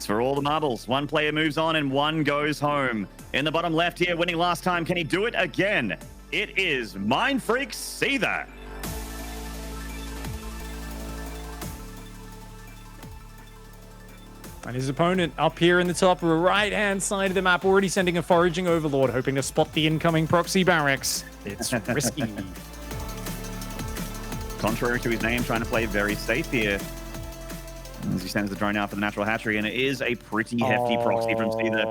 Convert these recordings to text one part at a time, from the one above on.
It's for all the marbles. One player moves on and one goes home. In the bottom left here, winning last time. Can he do it again? It is Mind Freak Seither. And his opponent up here in the top right-hand side of the map, already sending a foraging overlord, hoping to spot the incoming proxy barracks. It's RiSky. Contrary to his name, trying to play very safe here. As he sends the drone out for the natural hatchery, and it is a pretty hefty proxy from Seither.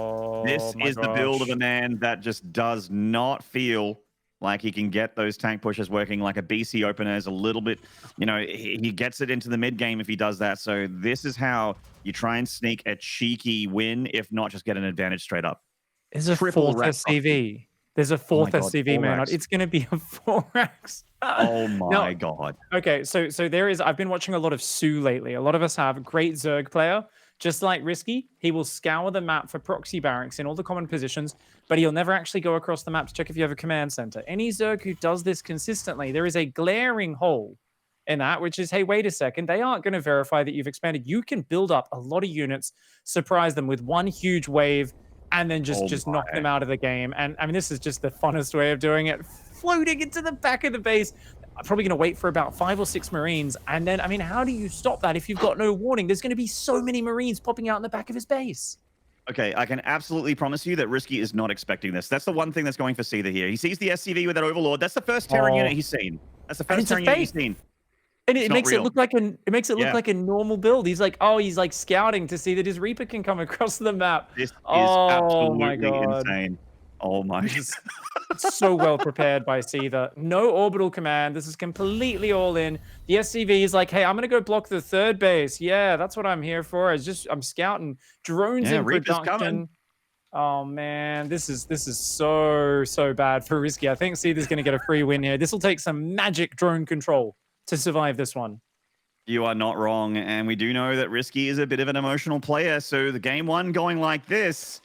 This is the build of a man that just does not feel like he can get those tank pushes working. Like a BC opener is a little bit, you know, he gets it into the mid game if he does that. So this is how you try and sneak a cheeky win, if not just get an advantage straight up. There's a fourth SCV. There's a fourth SCV, man. It's going to be a 4x. Oh my God. Okay, so there is, I've been watching a lot of Sue lately. A lot of us have a great Zerg player. Just like RiSky, he will scour the map for proxy barracks in all the common positions, but he'll never actually go across the map to check if you have a command center. Any Zerg who does this consistently, there is a glaring hole in that, which is, hey, wait a second, they aren't going to verify that you've expanded. You can build up a lot of units, surprise them with one huge wave, and then just knock them out of the game. And I mean, this is just the funnest way of doing it. Floating into the back of the base. I'm probably going to wait for about 5 or 6 Marines. And then, I mean, how do you stop that if you've got no warning? There's going to be so many Marines popping out in the back of his base. Okay, I can absolutely promise you that RiSky is not expecting this. That's the one thing that's going for Seither here. He sees the SCV with that Overlord. That's the first Terran unit he's seen. That's the first Terran unit he's seen. And it makes it look like like a normal build. He's like, oh, he's like scouting to see that his Reaper can come across the map. This is absolutely insane. Oh my God. So well prepared by Seither. No orbital command. This is completely all in. The SCV is like, hey, I'm gonna go block the third base. Yeah, that's what I'm here for. I'm scouting drones in production. Coming. Oh man, this is so bad for RiSky. I think Seither's gonna get a free win here. This will take some magic drone control to survive this one. You are not wrong, and we do know that RiSky is a bit of an emotional player. So the game one going like this.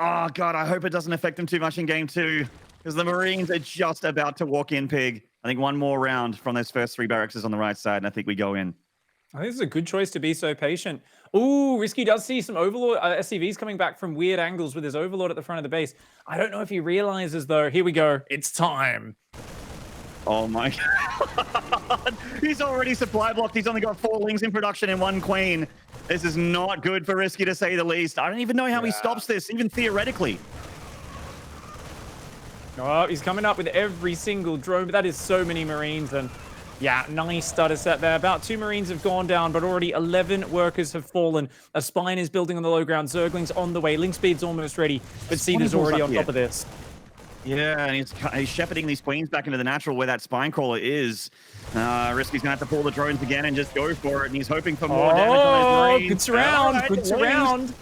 Oh, God, I hope it doesn't affect them too much in game two, because the Marines are just about to walk in, Pig. I think one more round from those first 3 barracks is on the right side, and I think we go in. I think this is a good choice to be so patient. Ooh, RiSky does see some Overlord SCVs coming back from weird angles with his Overlord at the front of the base. I don't know if he realizes, though. Here we go. It's time. Oh, my God. He's already supply blocked. He's only got 4 Lings in production and 1 Queen. This is not good for RiSky, to say the least. I don't even know how he stops this, even theoretically. Oh, he's coming up with every single drone, but that is so many Marines. And yeah, nice stutter set there. About 2 Marines have gone down, but already 11 workers have fallen. A spine is building on the low ground. Zergling's on the way. Link speed's almost ready, but Seither's already on top of this. Yeah, and he's shepherding these Queens back into the natural where that spine crawler is. RiSky's gonna have to pull the drones again and just go for it, and he's hoping for more damage on his Marines. Good surround, good surround.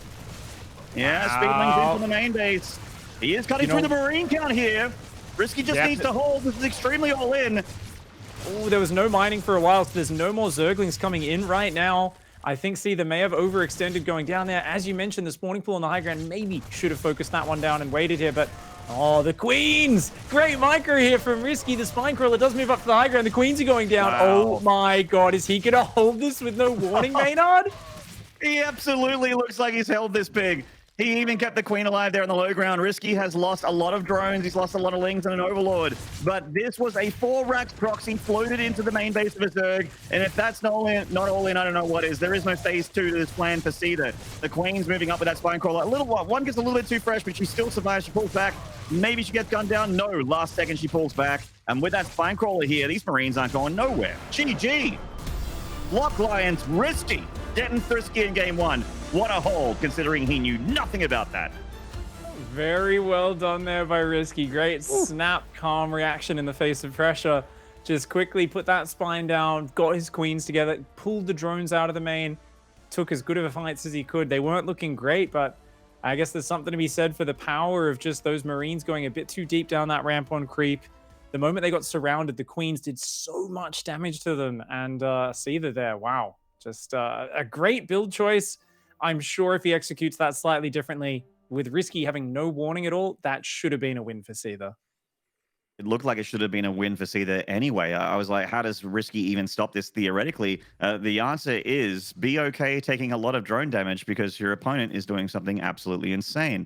Yeah, Speedling's in from the main base. He is cutting through the Marine count here. RiSky just needs to hold. This is extremely all in. Oh, there was no mining for a while, so there's no more Zerglings coming in right now. I think Seither may have overextended going down there. As you mentioned, the spawning pool on the high ground maybe should have focused that one down and waited here, but oh, the Queens! Great micro here from RiSky. The spine crawler does move up to the high ground. The Queens are going down. Wow. Oh my God, is he gonna hold this with no warning, Maynard? He absolutely looks like he's held this big. He even kept the Queen alive there on the low ground. RiSky has lost a lot of drones. He's lost a lot of Lings and an Overlord. But this was a 4-Rax proxy floated into the main base of a Zerg. And if that's not all in, I don't know what is. There is no phase 2 to this plan for Seither. The Queen's moving up with that spine crawler. One gets a little bit too fresh, but she still survives. She pulls back. Maybe she gets gunned down. No, last second she pulls back. And with that spine crawler here, these Marines aren't going nowhere. GG. Block Lions, RiSky getting frisky in game 1. What a hold, considering he knew nothing about that. Very well done there by RiSky. Great snap, calm reaction in the face of pressure. Just quickly put that spine down, got his Queens together, pulled the drones out of the main, took as good of a fights as he could. They weren't looking great, but I guess there's something to be said for the power of just those Marines going a bit too deep down that ramp on creep. The moment they got surrounded, the Queens did so much damage to them. And Seither there, wow. Just a great build choice. I'm sure if he executes that slightly differently, with RiSky having no warning at all, that should have been a win for Seither. It looked like it should have been a win for Seither anyway. I was like, how does RiSky even stop this theoretically? The answer is be okay taking a lot of drone damage because your opponent is doing something absolutely insane.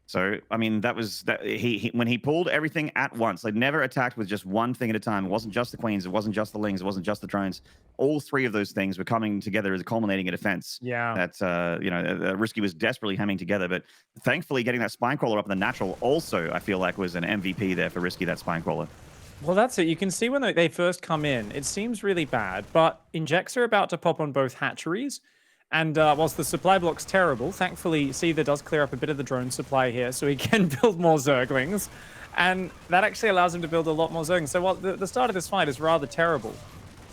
So, I mean, that was that he when he pulled everything at once, like never attacked with just one thing at a time. It wasn't just the queens, it wasn't just the lings, it wasn't just the drones. All three of those things were coming together as a culminating a defense. Yeah. That RiSky was desperately hemming together, but thankfully getting that spine crawler up in the natural also I feel like was an MVP there for RiSky, that spine crawler. Well, that's it. You can see when they first come in, it seems really bad, but injects are about to pop on both hatcheries. And whilst the supply block's terrible, thankfully, Seither does clear up a bit of the drone supply here, so he can build more Zerglings. And that actually allows him to build a lot more Zerglings. So while the start of this fight is rather terrible,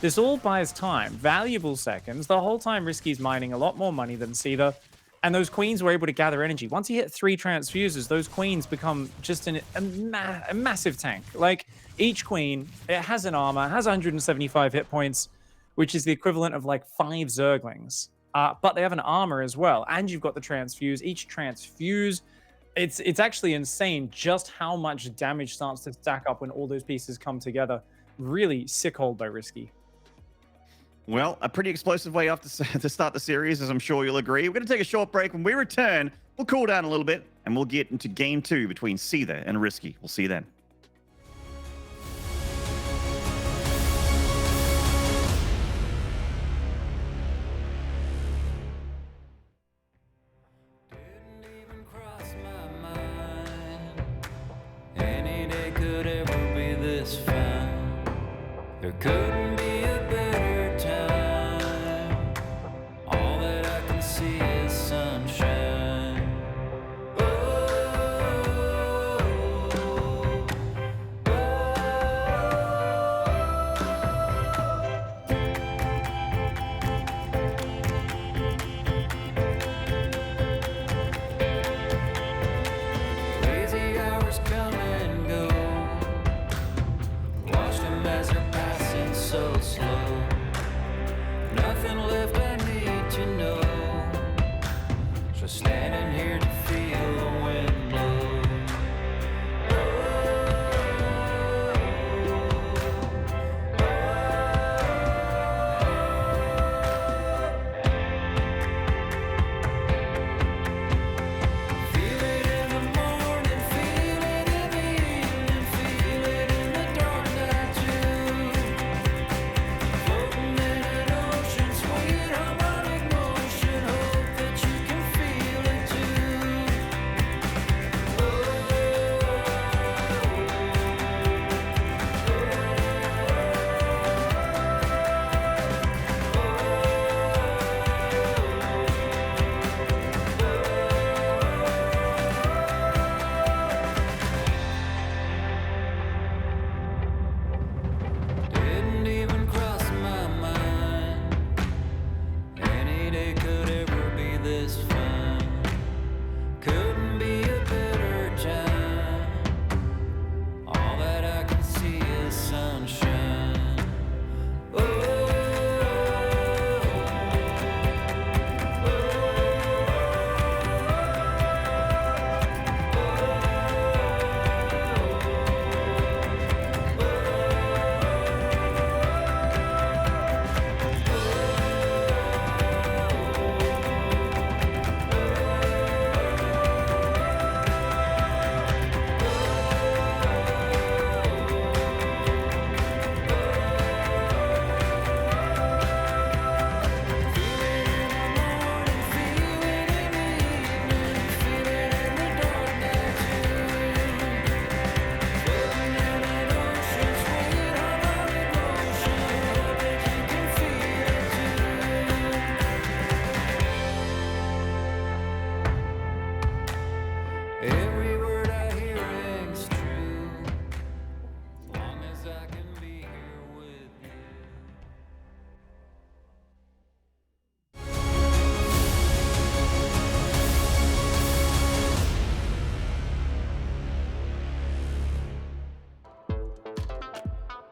this all buys time, valuable seconds. The whole time, RiSky's mining a lot more money than Seither. And those queens were able to gather energy. Once you hit 3 transfuses, those queens become just a massive tank. Like, each queen, it has an armor, has 175 hit points, which is the equivalent of like 5 Zerglings. But they have an armor as well, and you've got the transfuse. Each transfuse, it's actually insane just how much damage starts to stack up when all those pieces come together. Really sick hold by RiSky. Well, a pretty explosive way off to start the series, as I'm sure you'll agree. We're going to take a short break. When we return, we'll cool down a little bit, and we'll get into game 2 between Seither and RiSky. We'll see you then. There couldn't be a better time. All that I can see is sunshine. Oh, oh, oh. Lazy hours come and go. Watch them as they're passing so slow. Nothing left I need to know. Just standing here to feel the wind blow. Feel it in the morning, feel it in the evening, feel it in the dark night too. Floating in an ocean, sweet harmonic motion. Hope that you can feel it too. Didn't even cross my mind. Any day could ever be this fun. Couldn't be a better time. All that I can see is sunshine. Oh, every word I hear rings true. Long as I can be here with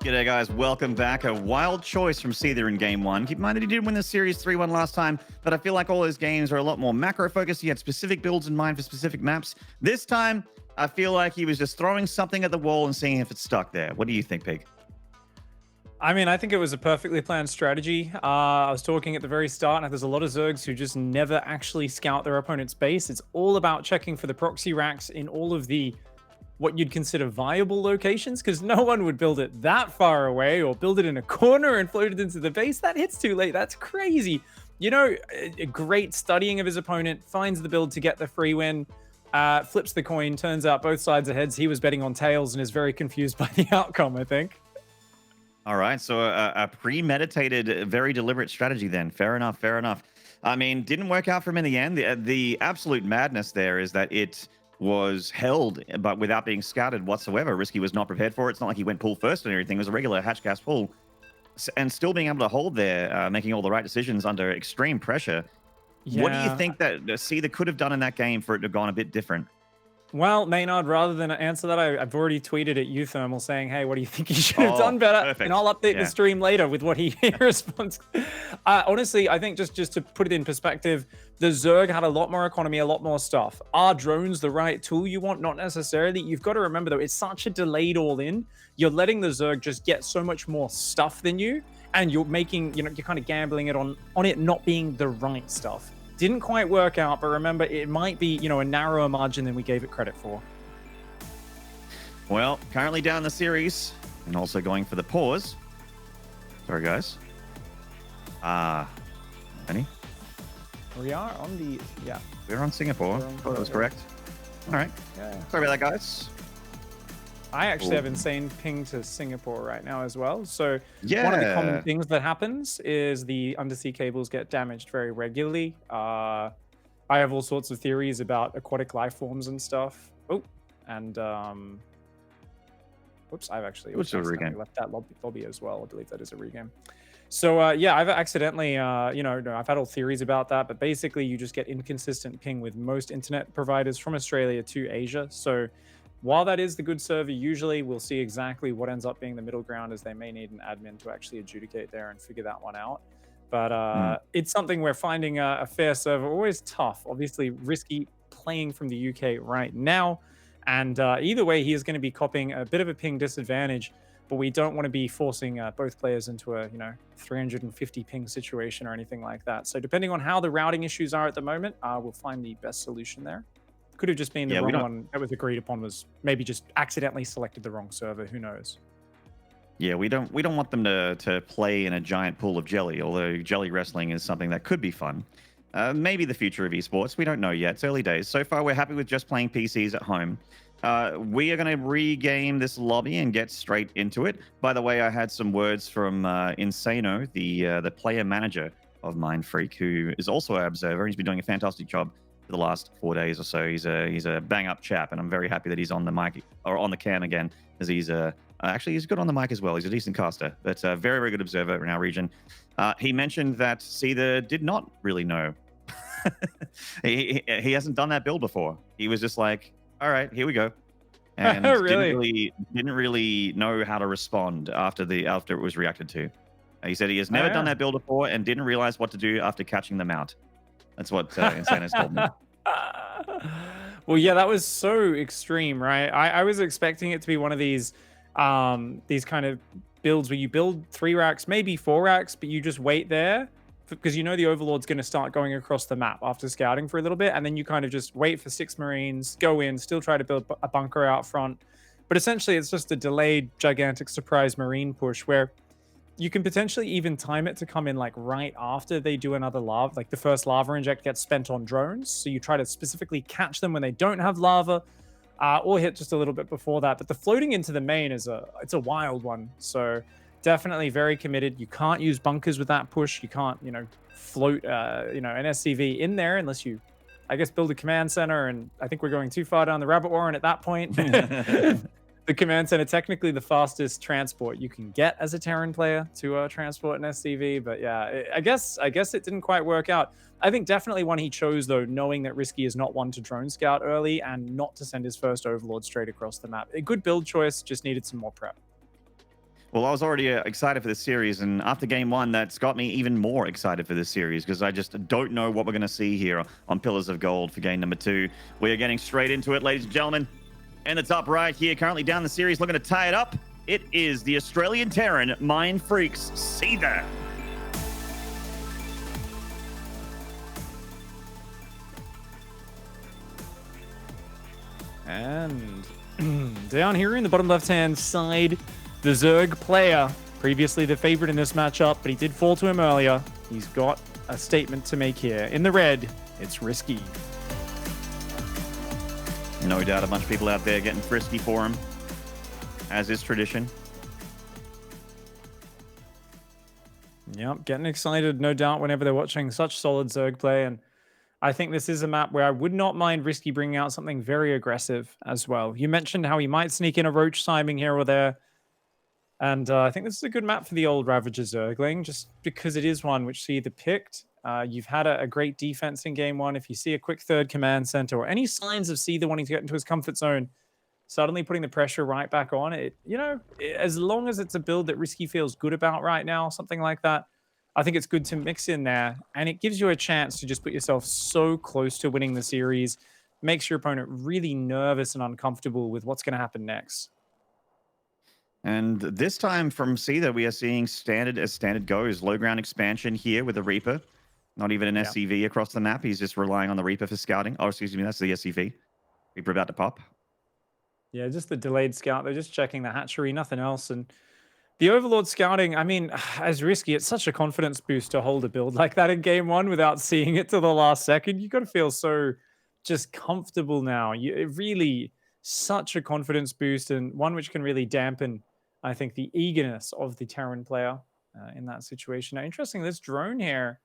you. G'day guys, welcome back. A wild choice from Seither in game one. Keep in mind that he did win the series 3-1 last time, but I feel like all his games are a lot more macro focused. He had specific builds in mind for specific maps. This time, I feel like he was just throwing something at the wall and seeing if it stuck there. What do you think, Pig? I mean, I think it was a perfectly planned strategy. I was talking at the very start, and there's a lot of Zergs who just never actually scout their opponent's base. It's all about checking for the proxy racks in all of the what you'd consider viable locations, because no one would build it that far away or build it in a corner and float it into the base. That hits too late. That's crazy. You know, a great studying of his opponent, finds the build to get the free win, flips the coin, turns out both sides are heads. He was betting on tails and is very confused by the outcome, I think. All right, so a premeditated, very deliberate strategy then. Fair enough, fair enough. I mean, didn't work out for him in the end. The absolute madness there is that it was held, but without being scouted whatsoever. RiSky was not prepared for it. It's not like he went pull first and everything. It was a regular hatchcast pull. And still being able to hold there, making all the right decisions under extreme pressure. Yeah. What do you think that Seither could have done in that game for it to have gone a bit different? Well, Maynard, rather than answer that, I've already tweeted at Uthermal saying, hey, what do you think he should have done better? Perfect. And I'll update the stream later with what he responds. Honestly, I think just to put it in perspective, the Zerg had a lot more economy, a lot more stuff. Are drones the right tool you want? Not necessarily. You've got to remember, though, it's such a delayed all-in. You're letting the Zerg just get so much more stuff than you, and you're making, you're kind of gambling it on it not being the right stuff. Didn't quite work out, but remember, it might be, a narrower margin than we gave it credit for. Well, currently down the series, and also going for the pause. Sorry, guys. Any? We are on the, We're on Singapore. That was correct. All right. Yeah. Sorry about that, guys. I actually have insane ping to Singapore right now as well. So yeah, one of the common things that happens is the undersea cables get damaged very regularly. I have all sorts of theories about aquatic life forms and stuff. Oh, and whoops, I've actually left that lobby as well. I believe that is a regame. So yeah, I've accidentally, I've had all theories about that, but basically you just get inconsistent ping with most internet providers from Australia to Asia. So while that is the good server, usually we'll see exactly what ends up being the middle ground, as they may need an admin to actually adjudicate there and figure that one out. But it's something we're finding a fair server always tough. Obviously, RiSky playing from the UK right now. And either way, he is going to be copying a bit of a ping disadvantage, but we don't want to be forcing both players into a 350 ping situation or anything like that. So depending on how the routing issues are at the moment, we'll find the best solution there. Could have just been the wrong one that was agreed upon, was maybe just accidentally selected the wrong server. Who knows? Yeah, we don't want them to play in a giant pool of jelly, although jelly wrestling is something that could be fun. Maybe the future of esports. We don't know yet. It's early days. So far, we're happy with just playing PCs at home. We are going to regame this lobby and get straight into it. By the way, I had some words from Insano, the player manager of Mindfreak, who is also our observer. He's been doing a fantastic job for the last 4 days or so. He's a bang up chap, and I'm very happy that he's on the mic or on the cam again, as he's actually he's good on the mic as well. He's a decent caster, but a very, very good observer in our region. He mentioned that Seither did not really know. he hasn't done that build before. He was just like, all right, here we go. And really? didn't really know how to respond after it was reacted to. He said he has never done that build before and didn't realize what to do after catching them out. That's what Insano's told me. Well, yeah, that was so extreme, right? I was expecting it to be one of these kind of builds where you build 3 racks, maybe 4 racks, but you just wait there because the Overlord's going to start going across the map after scouting for a little bit, and then you kind of just wait for 6 Marines, go in, still try to build a bunker out front. But essentially, it's just a delayed, gigantic surprise Marine push where you can potentially even time it to come in like right after they do another lava, like the first lava inject gets spent on drones. So you try to specifically catch them when they don't have lava, or hit just a little bit before that. But the floating into the main it's a wild one. So definitely very committed. You can't use bunkers with that push. You can't, float, an SCV in there unless you, I guess, build a command center. And I think we're going too far down the rabbit warren at that point. The command center, technically the fastest transport you can get as a Terran player to transport an SCV. But yeah, I guess it didn't quite work out. I think definitely one he chose, though, knowing that RiSky is not one to drone scout early and not to send his first Overlord straight across the map. A good build choice, just needed some more prep. Well, I was already excited for this series, and after game one, that's got me even more excited for this series because I just don't know what we're going to see here on Pillars of Gold for game number 2. We are getting straight into it, ladies and gentlemen. In the top right here, currently down the series, looking to tie it up, it is the Australian Terran Mind Freaks Seither. And down here in the bottom left-hand side, the Zerg player, previously the favorite in this matchup, but he did fall to him earlier. He's got a statement to make here. In the red, it's RiSky. No doubt a bunch of people out there getting frisky for him, as is tradition. Yep, getting excited, no doubt, whenever they're watching such solid Zerg play. And I think this is a map where I would not mind RiSky bringing out something very aggressive as well. You mentioned how he might sneak in a Roach timing here or there. And I think this is a good map for the old Ravager Zergling, just because it is one which Seither picked. You've had a great defense in game one. If you see a quick third command center or any signs of Seither wanting to get into his comfort zone, suddenly putting the pressure right back on it, as long as it's a build that RiSky feels good about right now, something like that, I think it's good to mix in there. And it gives you a chance to just put yourself so close to winning the series, makes your opponent really nervous and uncomfortable with what's going to happen next. And this time from Seither, we are seeing standard as standard goes. Low ground expansion here with the Reaper. Not even an SCV across the map. He's just relying on the Reaper for scouting. Oh, excuse me, that's the SCV. Reaper about to pop. Yeah, just the delayed scout. They're just checking the hatchery, nothing else. And the Overlord scouting, I mean, as RiSky, it's such a confidence boost to hold a build like that in game one without seeing it to the last second. You got to feel so just comfortable now. It really, such a confidence boost, and one which can really dampen, I think, the eagerness of the Terran player in that situation. Now, interesting, this drone here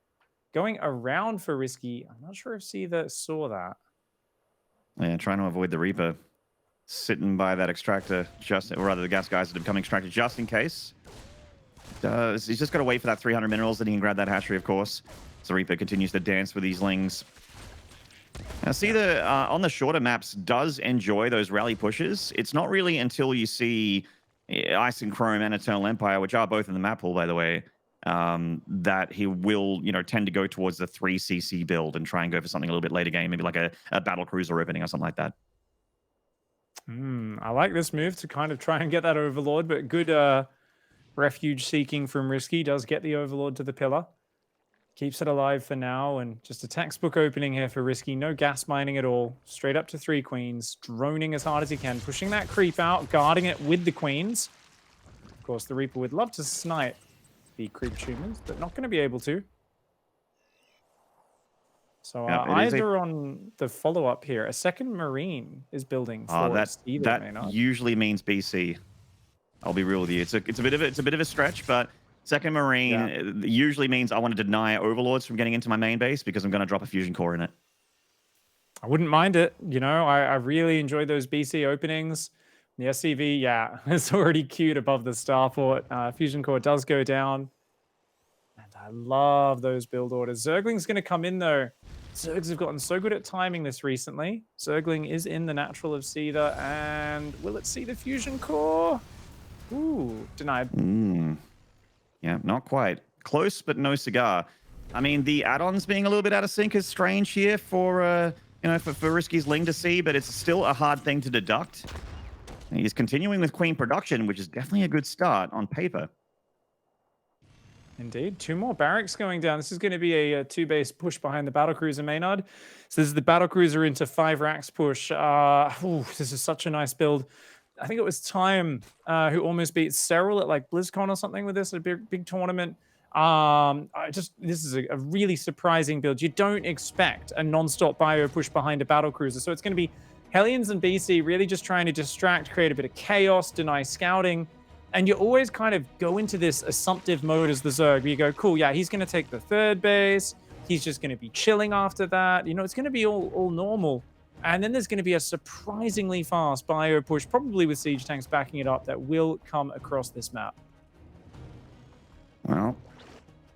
going around for RiSky. I'm not sure if Seither saw that. Yeah, trying to avoid the Reaper. Sitting by that extractor, or rather the gas guys that have become extracted just in case. He's just got to wait for that 300 minerals, then he can grab that hatchery, of course. So Reaper continues to dance with these lings. Now, Seither on the shorter maps does enjoy those rally pushes. It's not really until you see Ice and Chrome and Eternal Empire, which are both in the map pool, by the way, that he will, tend to go towards the 3cc build and try and go for something a little bit later game, maybe like a battle cruiser opening or something like that. I like this move to kind of try and get that Overlord, but good refuge seeking from RiSky does get the Overlord to the pillar. Keeps it alive for now, and just a textbook opening here for RiSky. No gas mining at all. Straight up to 3 queens, droning as hard as he can, pushing that creep out, guarding it with the queens. Of course, the Reaper would love to snipe the creep humans, but not going to be able to. So either on the follow-up here, a second Marine is building for that usually means BC. I'll be real with you. It's a bit of a stretch, but second Marine usually means I want to deny Overlords from getting into my main base because I'm going to drop a fusion core in it. I wouldn't mind it. I really enjoyed those BC openings. The SCV, it's already queued above the starport. Fusion core does go down. And I love those build orders. Zergling's going to come in, though. Zergs have gotten so good at timing this recently. Zergling is in the natural of Seither, and will it see the fusion core? Ooh, denied. Yeah, not quite. Close, but no cigar. I mean, the add-ons being a little bit out of sync is strange here for RiSky's Ling to see, but it's still a hard thing to deduct. And he's continuing with Queen production, which is definitely a good start on paper. Indeed. 2 more barracks going down. This is going to be a 2-base push behind the battlecruiser Maynard. So this is the battlecruiser into 5 racks push. This is such a nice build. I think it was Time who almost beat Serral at like BlizzCon or something with this, a big tournament. This is a really surprising build. You don't expect a non-stop bio push behind a battlecruiser. So it's going to be Hellions and BC really just trying to distract, create a bit of chaos, deny scouting. And you always kind of go into this assumptive mode as the Zerg, where you go, cool, yeah, he's going to take the 3rd base. He's just going to be chilling after that. It's going to be all normal. And then there's going to be a surprisingly fast bio push, probably with siege tanks backing it up, that will come across this map. Well,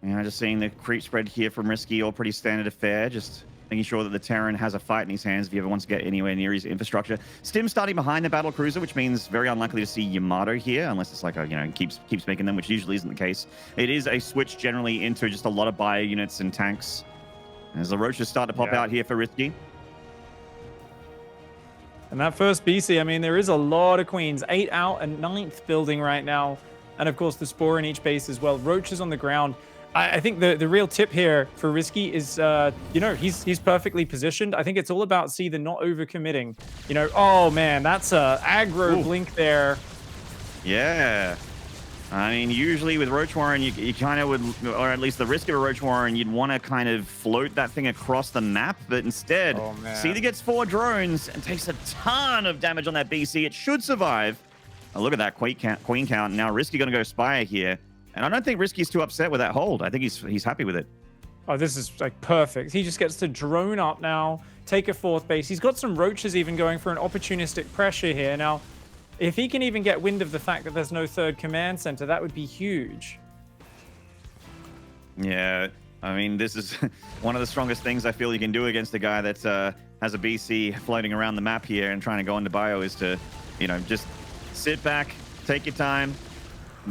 just seeing the creep spread here from RiSky, all pretty standard affair. Just making sure that the Terran has a fight in his hands if he ever wants to get anywhere near his infrastructure. Stim starting behind the battle cruiser, which means very unlikely to see Yamato here, unless it's like a, you know, keeps making them, which usually isn't the case. It is a switch generally into just a lot of bio units and tanks. As the roaches start to pop out here for RiSky. And that first BC, I mean, there is a lot of queens. 8 out and 9th building right now. And of course, the spore in each base as well. Roaches on the ground. I think the real tip here for RiSky is, you know, he's perfectly positioned. I think it's all about Seither not overcommitting. You know, oh man, that's a aggro blink there. Yeah. I mean, usually with Roach Warren, you kind of would, or at least the risk of a Roach Warren, you'd want to kind of float that thing across the map. But instead, Seither gets 4 drones and takes a ton of damage on that BC. It should survive. Oh, look at that queen count. Now RiSky going to go Spire here. And I don't think RiSky's too upset with that hold. I think he's happy with it. Oh, this is like perfect. He just gets to drone up now, take a 4th base. He's got some roaches even going for an opportunistic pressure here. Now, if he can even get wind of the fact that there's no 3rd command center, that would be huge. Yeah, I mean, this is one of the strongest things I feel you can do against a guy that has a BC floating around the map here and trying to go into bio is to, you know, just sit back, take your time,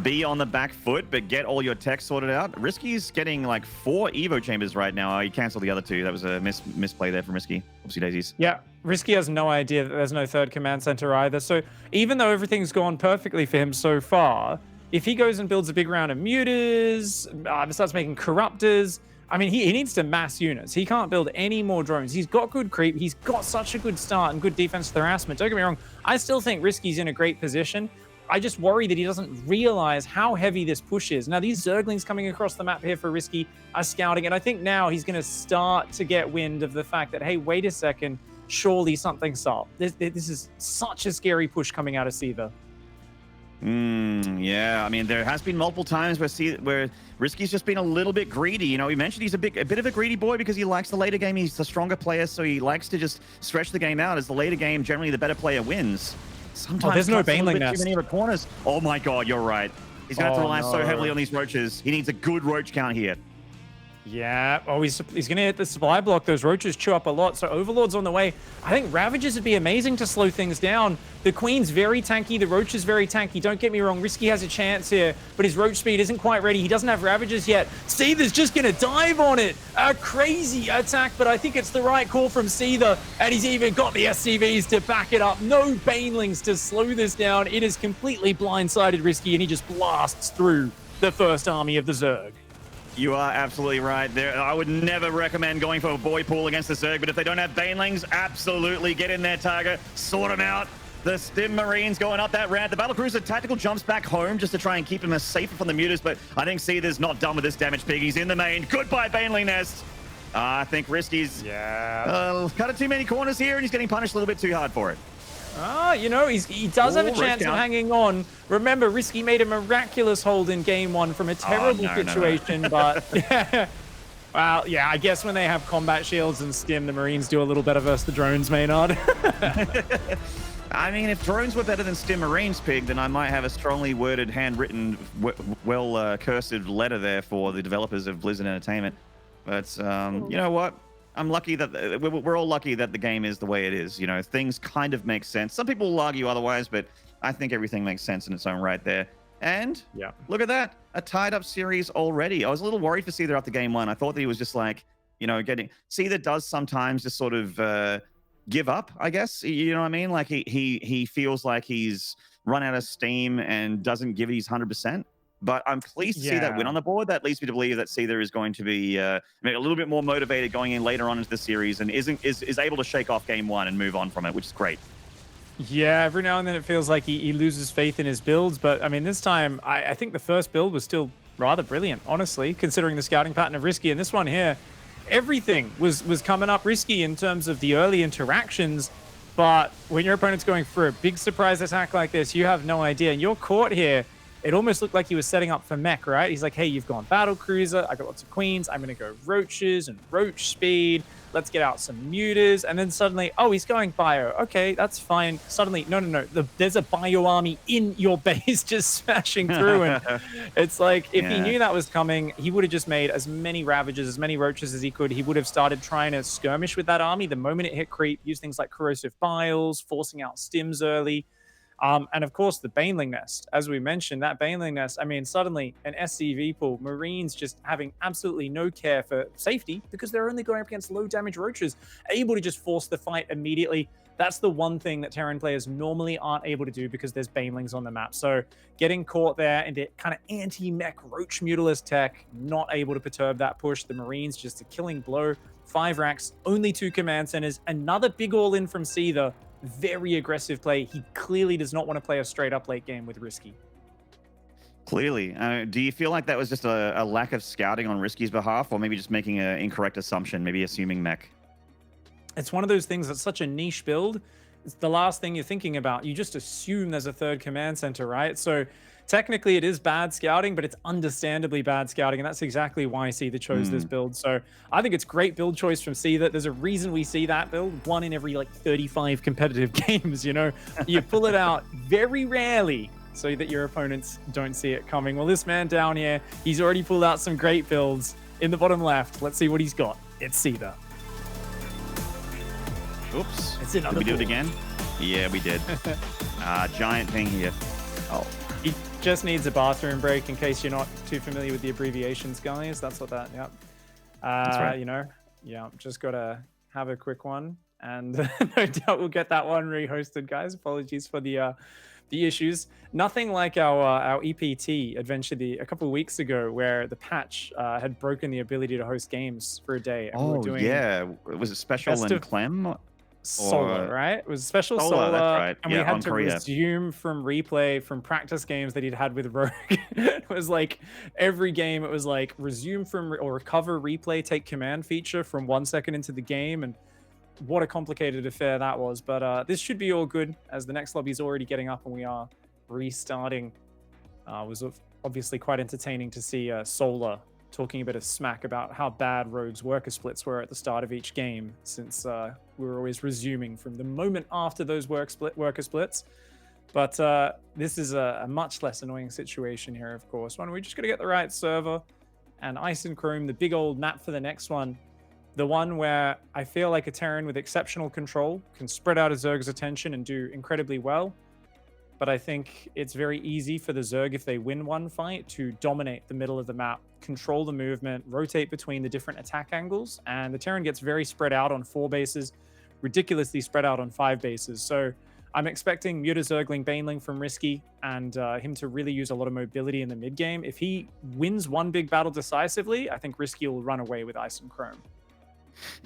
be on the back foot, but get all your tech sorted out. RiSky's getting like 4 Evo chambers right now. He canceled the other 2. That was a misplay there from RiSky. Oopsie daisies. Yeah, RiSky has no idea that there's no 3rd command center either. So even though everything's gone perfectly for him so far, if he goes and builds a big round of mutas, starts making corruptors, I mean, he needs to mass units. He can't build any more drones. He's got good creep. He's got such a good start and good defense harassment. Don't get me wrong. I still think RiSky's in a great position. I just worry that he doesn't realize how heavy this push is. Now, these Zerglings coming across the map here for RiSky are scouting, and I think now he's going to start to get wind of the fact that, hey, wait a second, surely something's up. This is such a scary push coming out of Seither. Yeah, I mean, there has been multiple times where RiSky's just been a little bit greedy. You know, we mentioned he's a bit of a greedy boy because he likes the later game. He's the stronger player, so he likes to just stretch the game out. As the later game, generally the better player wins. Sometimes there's no Baneling nest. Too many corners. Oh my god, you're right. He's going to have to rely so heavily on these roaches. He needs a good roach count here. Yeah, oh, he's going to hit the supply block. Those roaches chew up a lot, so Overlord's on the way. I think Ravagers would be amazing to slow things down. The Queen's very tanky, the Roach is very tanky. Don't get me wrong, RiSky has a chance here, but his Roach speed isn't quite ready. He doesn't have Ravagers yet. Seither's just going to dive on it. A crazy attack, but I think it's the right call from Seither, and he's even got the SCVs to back it up. No Banelings to slow this down. It is completely blindsided RiSky, and he just blasts through the first army of the Zerg. You are absolutely right there. I would never recommend going for a boy pool against the Zerg, but if they don't have Banelings, absolutely get in there, Tiger. Sort them out. The Stim Marines going up that ramp. The Battlecruiser tactical jumps back home just to try and keep him as safer from the mutas, but I think Seither's not done with this damage, Pig. He's in the main. Goodbye, Baneling Nest. I think RiSky's cut too many corners here, and he's getting punished a little bit too hard for it. You know, he does have a chance of hanging on. Remember, RiSky made a miraculous hold in game 1 from a terrible situation, but yeah. Well, yeah, I guess when they have combat shields and Stim, the Marines do a little better versus the drones, Maynard. I mean, if drones were better than Stim Marines, Pig, then I might have a strongly worded, handwritten, cursive letter there for the developers of Blizzard Entertainment. But you know what? I'm lucky that we're all lucky that the game is the way it is. You know, things kind of make sense. Some people will argue otherwise, but I think everything makes sense in its own right there. And look at that, a tied up series already. I was a little worried for Seither after game 1. I thought that he was just like, you know, Seither does sometimes just sort of give up, I guess. You know what I mean? Like he feels like he's run out of steam and doesn't give his 100%. But I'm pleased to see that win on the board. That leads me to believe that Seither is going to be a little bit more motivated going in later on into the series and is able to shake off game 1 and move on from it, which is great. Yeah, every now and then it feels like he loses faith in his builds. But, I mean, this time, I think the first build was still rather brilliant, honestly, considering the scouting pattern of RiSky. And this one here, everything was coming up RiSky in terms of the early interactions. But when your opponent's going for a big surprise attack like this, you have no idea. And you're caught here. It almost looked like he was setting up for mech, right? He's like, hey, you've gone battle cruiser. I got lots of queens. I'm going to go roaches and roach speed. Let's get out some mutas. And then suddenly, oh, he's going bio. Okay, that's fine. Suddenly, no. There's a bio army in your base just smashing through. And it's like, if he knew that was coming, he would have just made as many ravages, as many roaches as he could. He would have started trying to skirmish with that army the moment it hit creep, use things like corrosive biles, forcing out stims early. And of course, the Baneling Nest. As we mentioned, that Baneling Nest, I mean, suddenly an SCV pool, Marines just having absolutely no care for safety because they're only going up against low damage roaches, able to just force the fight immediately. That's the one thing that Terran players normally aren't able to do because there's Banelings on the map. So getting caught there into kind of anti-mech roach mutilist tech, not able to perturb that push. The Marines just a killing blow. 5 racks, only 2 command centers, another big all-in from Seither. Very aggressive play. He clearly does not want to play a straight up late game with RiSky. Clearly. Do you feel like that was just a lack of scouting on RiSky's behalf, or maybe just making an incorrect assumption, maybe assuming mech? It's one of those things that's such a niche build. It's the last thing you're thinking about. You just assume there's a 3rd command center, right? So technically it is bad scouting, but it's understandably bad scouting, and that's exactly why Seither chose this build. So I think it's great build choice from Seither. There's a reason we see that build, 1 in every like 35 competitive games, you know? You pull it out very rarely so that your opponents don't see it coming. Well, this man down here, he's already pulled out some great builds in the bottom left. Let's see what he's got. It's Seither. Oops. It's another Did we do it again? Yeah, we did. Giant thing here. Oh. He just needs a bathroom break in case you're not too familiar with the abbreviations, guys. That's what that, yep. That's right. You know, yeah, just got to have a quick one. And no doubt we'll get that one rehosted, guys. Apologies for the issues. Nothing like our EPT adventure a couple of weeks ago where the patch had broken the ability to host games for a day. And we were doing yeah. Was it special and Clem? Solo, right? It was special solo, that's right. and we had to resume from replay from practice games that he'd had with Rogue. It was like every game, it was like resume from or recover replay, take command feature from 1 second into the game, and what a complicated affair that was. But this should be all good as the next lobby is already getting up and we are restarting. It was obviously quite entertaining to see Solar talking a bit of smack about how bad Rogue's worker splits were at the start of each game, since we were always resuming from the moment after those worker splits. But this is a much less annoying situation here, of course. We just got to get the right server. And Ice and Chrome, the big old map for the next one, the one where I feel like a Terran with exceptional control can spread out a Zerg's attention and do incredibly well. But I think it's very easy for the Zerg, if they win one fight, to dominate the middle of the map, control the movement, rotate between the different attack angles, and the Terran gets very spread out on 4 bases, ridiculously spread out on 5 bases. So I'm expecting Muta Zergling Baneling from RiSky and him to really use a lot of mobility in the mid game. If he wins one big battle decisively, I think RiSky will run away with Ice and Chrome.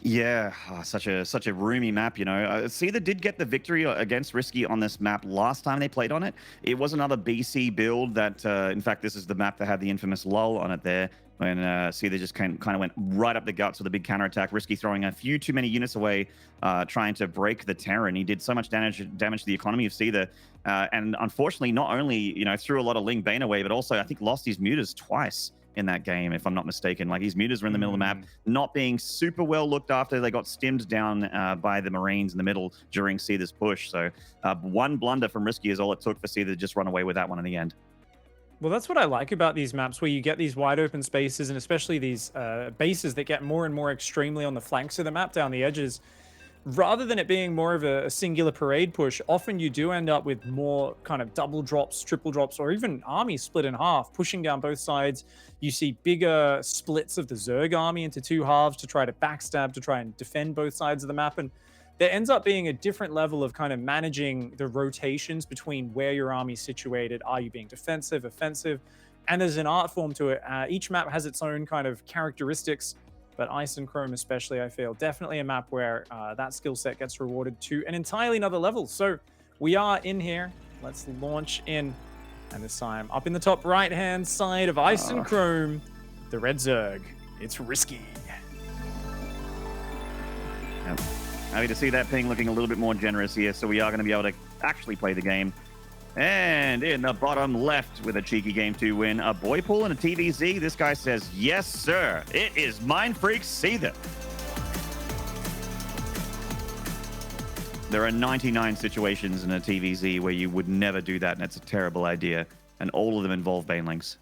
Yeah, such a roomy map, you know. Seither did get the victory against RiSky on this map last time they played on it. It was another BC build that, in fact, this is the map that had the infamous lull on it there, when Seither just kind of went right up the guts with a big counterattack. RiSky throwing a few too many units away, trying to break the Terran. He did so much damage to the economy of Seither, and unfortunately, not only, you know, threw a lot of Ling Bane away, but also I think lost his mutas twice in that game, if I'm not mistaken. Like, his mutas were in the middle of the map, not being super well looked after. They got stimmed down by the Marines in the middle during Seither's push. So one blunder from RiSky is all it took for Seither to just run away with that one in the end. Well, that's what I like about these maps, where you get these wide open spaces, and especially these bases that get more and more extremely on the flanks of the map, down the edges. Rather than it being more of a singular parade push, often you do end up with more kind of double drops, triple drops, or even armies split in half, pushing down both sides. You see bigger splits of the Zerg army into 2 halves to try to backstab, to try and defend both sides of the map. And there ends up being a different level of kind of managing the rotations between where your army's situated. Are you being defensive, offensive? And there's an art form to it. Each map has its own kind of characteristics. But Ice and Chrome especially, I feel, definitely a map where that skill set gets rewarded to an entirely another level. So we are in here. Let's launch in. And this time, up in the top right-hand side of Ice and Chrome, the Red Zerg. It's RiSky. Yep. Happy to see that ping looking a little bit more generous here. So we are going to be able to actually play the game. And in the bottom left with a cheeky game 2 win, a boy pool and a TVZ. This guy says, yes, sir. It is Mind Freak Seither. There are 99 situations in a TVZ where you would never do that, and it's a terrible idea. And all of them involve banelings.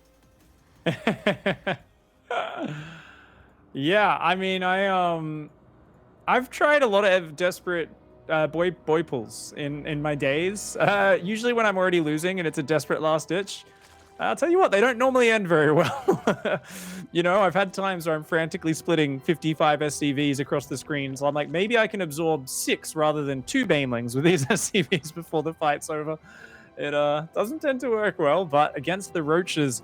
Yeah, I mean, I've tried a lot of desperate boy pulls in my days. Usually when I'm already losing and it's a desperate last ditch. I'll tell you what, they don't normally end very well. You know, I've had times where I'm frantically splitting 55 SCVs across the screen. So I'm like, maybe I can absorb 6 rather than 2 banelings with these SCVs before the fight's over. It doesn't tend to work well, but against the roaches,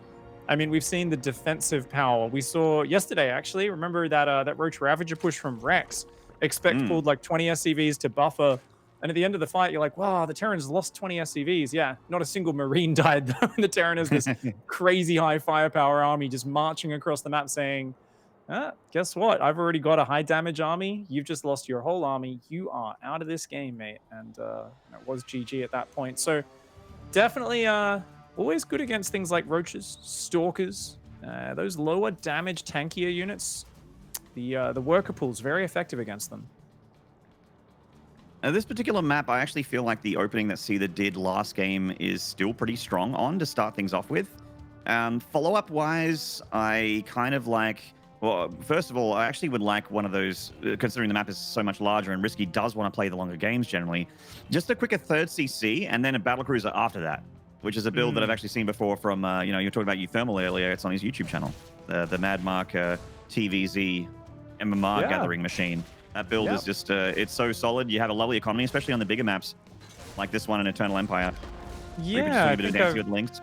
I mean, we've seen the defensive power. We saw yesterday, actually. Remember that Roach Ravager push from Rex? Expect pulled like 20 SCVs to buffer. And at the end of the fight, you're like, wow, the Terran's lost 20 SCVs. Yeah, not a single Marine died, though. And the Terran is this crazy high firepower army just marching across the map saying, guess what? I've already got a high damage army. You've just lost your whole army. You are out of this game, mate. And it was GG at that point. So definitely always good against things like roaches, stalkers, those lower damage tankier units. The worker pool's very effective against them. This particular map, I actually feel like the opening that Seither did last game is still pretty strong on to start things off with. Follow-up wise, I kind of like, well, first of all, I actually would like one of those, considering the map is so much larger and RiSky does want to play the longer games generally, just a quicker third CC and then a battlecruiser after that, which is a build that I've actually seen before from, you know, you were talking about Uthermal earlier. It's on his YouTube channel, the Mad Mark TVZ MMR gathering machine. That build is just, it's so solid. You have a lovely economy, especially on the bigger maps like this one in Eternal Empire. Yeah, a bit of dancing with links.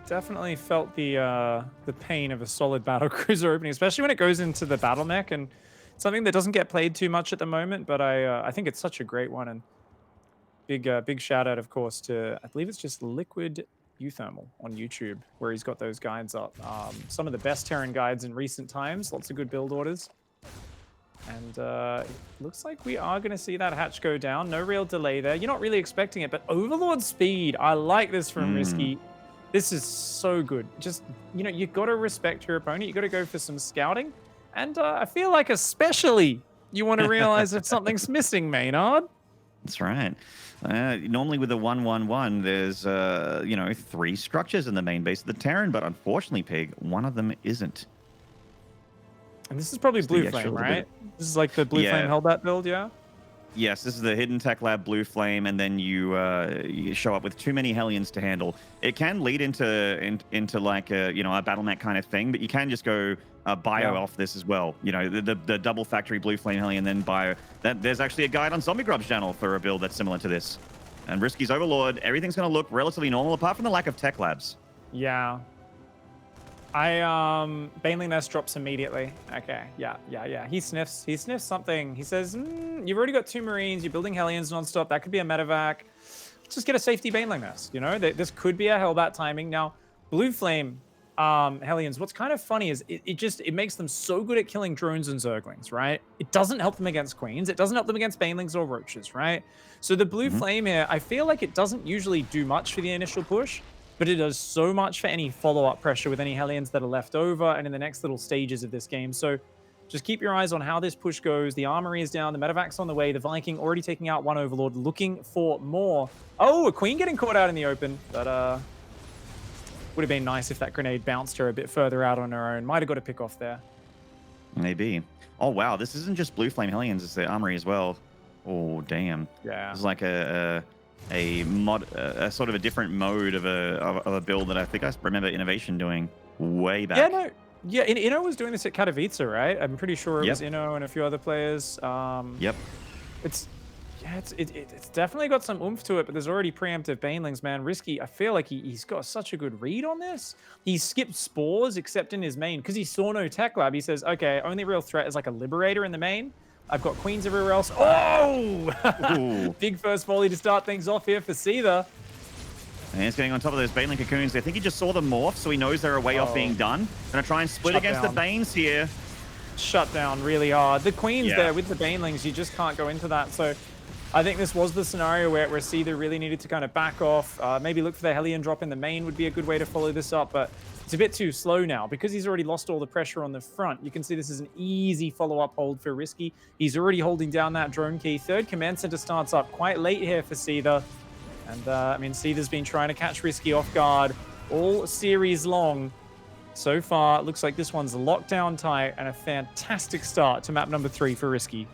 Definitely felt the pain of a solid battle cruiser opening, especially when it goes into the battle mech, and something that doesn't get played too much at the moment. But I think it's such a great one, and big shout out, of course, to I believe it's just Liquid Uthermal on YouTube, where he's got those guides up. Some of the best Terran guides in recent times. Lots of good build orders. And it looks like we are going to see that hatch go down. No real delay there. You're not really expecting it, but Overlord speed. I like this from RiSky. This is so good. Just, you know, you got to respect your opponent. You got to go for some scouting. And I feel like especially you want to realize if something's missing, Maynard. That's right. Normally with a 1-1-1, there's, you know, 3 structures in the main base of the Terran, but unfortunately, Pig, one of them isn't. And this is probably Blue Flame, right? This is like the Blue Flame Hellbat build, yeah? Yes, this is the Hidden Tech Lab Blue Flame, and then you show up with too many Hellions to handle. It can lead into like a, you know, a battle mech kind of thing, but you can just go bio off this as well. You know, the double factory Blue Flame Hellion, then bio. There's actually a guide on Zombie Grub's channel for a build that's similar to this. And RiSky's Overlord, everything's going to look relatively normal apart from the lack of tech labs. Yeah. Baneling Nest drops immediately. Okay, yeah. He sniffs something. He says, you've already got 2 Marines, you're building Hellions nonstop, that could be a medevac. Let's just get a safety Baneling Nest, you know? This could be a Hellbat timing. Now, Blue Flame Hellions, what's kind of funny is it makes them so good at killing drones and Zerglings, right? It doesn't help them against Queens, it doesn't help them against Banelings or Roaches, right? So the Blue Flame here, I feel like it doesn't usually do much for the initial push, but it does so much for any follow-up pressure with any Hellions that are left over and in the next little stages of this game. So just keep your eyes on how this push goes. The Armory is down, the Medevac's on the way, the Viking already taking out one Overlord, looking for more. Oh, a Queen getting caught out in the open, but would have been nice if that grenade bounced her a bit further out on her own. Might have got a pick off there. Maybe. Oh, wow, this isn't just Blue Flame Hellions, it's the Armory as well. Oh, damn. Yeah. It's like a sort of a different mode of a build that I think I remember Innovation doing way back. Yeah, no. Yeah, Inno was doing this at Katowice, right? I'm pretty sure it was Inno and a few other players. Yep. It's definitely got some oomph to it, but there's already preemptive Banelings, man. RiSky, I feel like he's got such a good read on this. He skipped Spores except in his main because he saw no tech lab. He says, okay, only real threat is like a Liberator in the main. I've got Queens everywhere else. Oh! Big first volley to start things off here for Seither. And he's getting on top of those Baneling cocoons. I think he just saw them morph, so he knows they're a way off being done. Gonna try and split against the Banes here. Shut down really hard. The Queens there with the Banelings, you just can't go into that. So I think this was the scenario where Seither really needed to kind of back off. Maybe look for the Hellion drop in the main would be a good way to follow this up, but It's a bit too slow now because he's already lost all the pressure on the front. You can see this is an easy follow-up hold for RiSky. He's already holding down that drone key. Third command center starts up quite late here for Seither. And, I mean, Seither's been trying to catch RiSky off guard all series long. So far, it looks like this one's locked down tight and a fantastic start to map number 3 for RiSky.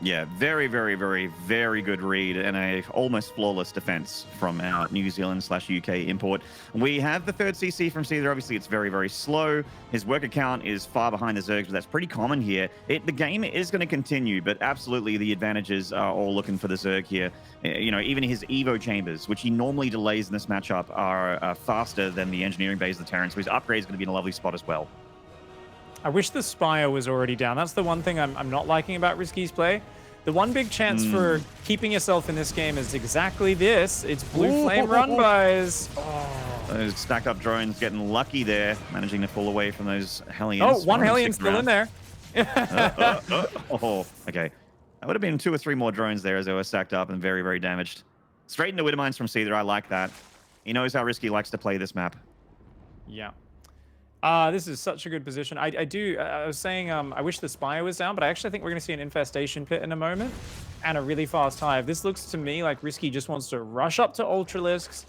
Yeah, very, very, very, very good read and a almost flawless defense from our New Zealand/UK import. We have the third CC from Seither. Obviously, it's very, very slow. His worker count is far behind the Zergs, but that's pretty common here. The game is going to continue, but absolutely the advantages are all looking for the Zerg here. You know, even his Evo chambers, which he normally delays in this matchup, are faster than the engineering bays of the Terran, so his upgrade is going to be in a lovely spot as well. I wish the Spire was already down. That's the one thing I'm not liking about RiSky's play. The one big chance for keeping yourself in this game is exactly this. It's blue flame run-bys. Those stacked up drones getting lucky there, managing to pull away from those Hellions. Oh, one Hellion still in there. Okay. That would have been 2 or 3 more drones there as they were stacked up and very, very damaged. Straight into Widowmines from Seither. I like that. He knows how RiSky likes to play this map. Yeah. This is such a good position. I was saying I wish the Spire was down, but I actually think we're going to see an Infestation Pit in a moment and a really fast hive. This looks to me like RiSky just wants to rush up to Ultralisks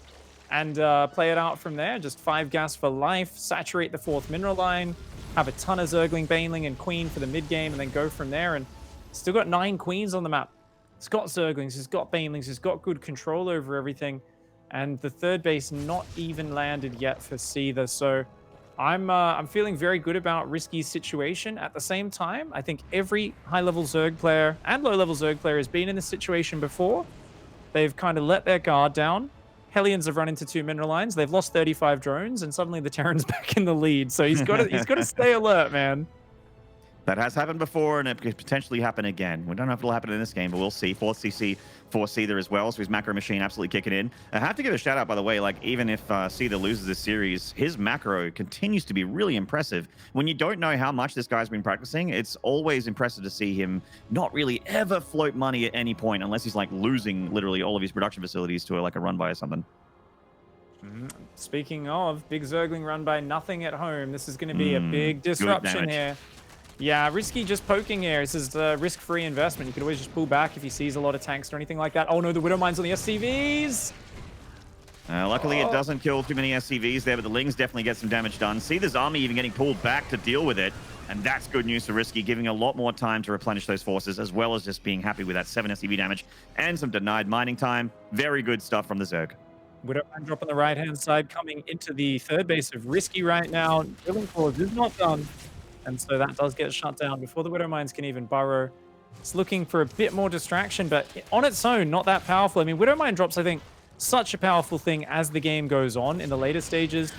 and play it out from there. Just 5 gas for life, saturate the 4th mineral line, have a ton of Zergling, Baneling, and Queen for the mid game, and then go from there. And still got 9 Queens on the map. It's got Zerglings, it's got Banelings, it's got good control over everything. And the third base not even landed yet for Seither. So I'm feeling very good about RiSky's situation. At the same time, I think every high-level Zerg player and low-level Zerg player has been in this situation before. They've kind of let their guard down. Hellions have run into 2 mineral lines. They've lost 35 drones, and suddenly the Terran's back in the lead. So he's got to stay alert, man. That has happened before, and it could potentially happen again. We don't know if it'll happen in this game, but we'll see. 4th CC for Seither as well, so his macro machine absolutely kicking in. I have to give a shout out, by the way, like even if Seither loses this series, his macro continues to be really impressive. When you don't know how much this guy's been practicing, it's always impressive to see him not really ever float money at any point, unless he's like losing literally all of his production facilities to like a run by or something. Speaking of big Zergling run by, nothing at home. This is going to be a big disruption here. Yeah, RiSky just poking here. This is risk-free investment. You could always just pull back if he sees a lot of tanks or anything like that. Oh no, the Widowmines on the SCVs! Luckily, it doesn't kill too many SCVs there, but the Lings definitely get some damage done. Seither's army even getting pulled back to deal with it. And that's good news for RiSky, giving a lot more time to replenish those forces, as well as just being happy with that 7 SCV damage and some denied mining time. Very good stuff from the Zerg. Widowmine drop on the right-hand side, coming into the third base of RiSky right now. Drilling Forge is not done. And so that does get shut down before the Widowmines can even burrow. It's looking for a bit more distraction, but on its own, not that powerful. I mean, Widowmine drops, I think, such a powerful thing as the game goes on in the later stages.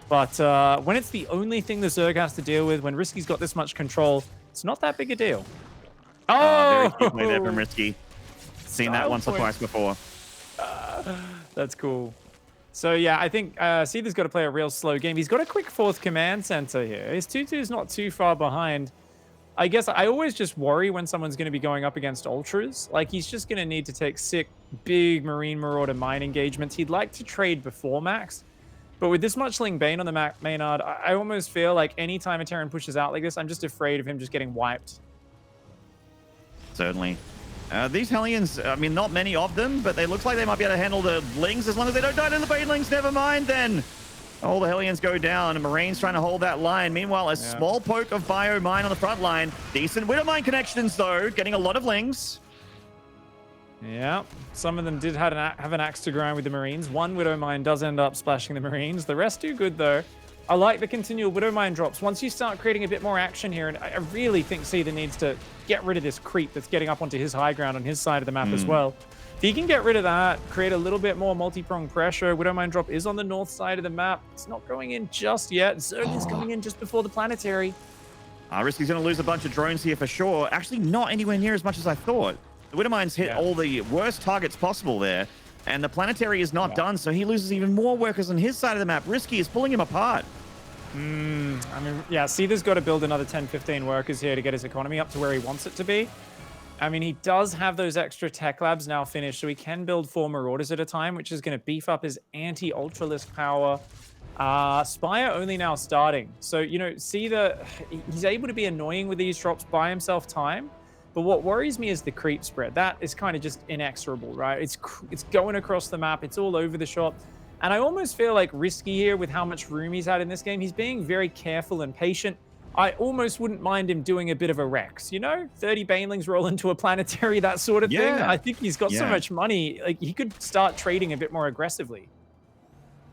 But when it's the only thing the Zerg has to deal with, when RiSky's got this much control, it's not that big a deal. Very cute play there from RiSky. Seen that once or twice before. That's cool. So yeah, I think Seither's got to play a real slow game. He's got a quick 4th command center here. His 2-2's not too far behind. I guess I always just worry when someone's going to be going up against Ultras. Like, he's just going to need to take sick, big Marine Marauder mine engagements. He'd like to trade before max. But with this much Ling Bane on the Maynard, I almost feel like anytime a Terran pushes out like this, I'm just afraid of him just getting wiped. Certainly. These Hellions, I mean, not many of them, but they look like they might be able to handle the Lings as long as they don't die to the Banelings. Never mind then. All the Hellions go down, and Marine's trying to hold that line. Meanwhile, a small poke of Bio Mine on the front line. Decent Widowmine connections, though, getting a lot of Lings. Yeah, some of them did have an axe to grind with the Marines. One Widowmine does end up splashing the Marines. The rest do good, though. I like the continual Widowmine drops. Once you start creating a bit more action here, and I really think Seither needs to get rid of this creep that's getting up onto his high ground on his side of the map as well. If he can get rid of that, create a little bit more multi-pronged pressure. Widowmine drop is on the north side of the map. It's not going in just yet. Zerg is coming in just before the planetary. RiSky's going to lose a bunch of drones here for sure. Actually, not anywhere near as much as I thought. The Widowmines hit all the worst targets possible there, and the planetary is not done, so he loses even more workers on his side of the map. RiSky is pulling him apart. I mean, yeah, Seither's got to build another 10, 15 workers here to get his economy up to where he wants it to be. I mean, he does have those extra tech labs now finished, so he can build 4 Marauders at a time, which is going to beef up his anti-Ultralisk power. Spire only now starting. So, you know, Seither, he's able to be annoying with these drops, buy himself time. But what worries me is the creep spread. That is kind of just inexorable, right? It's going across the map. It's all over the shop. And I almost feel like RiSky here with how much room he's had in this game. He's being very careful and patient. I almost wouldn't mind him doing a bit of a Rex, you know? 30 Banelings roll into a planetary, that sort of thing. I think he's got so much money. Like, he could start trading a bit more aggressively.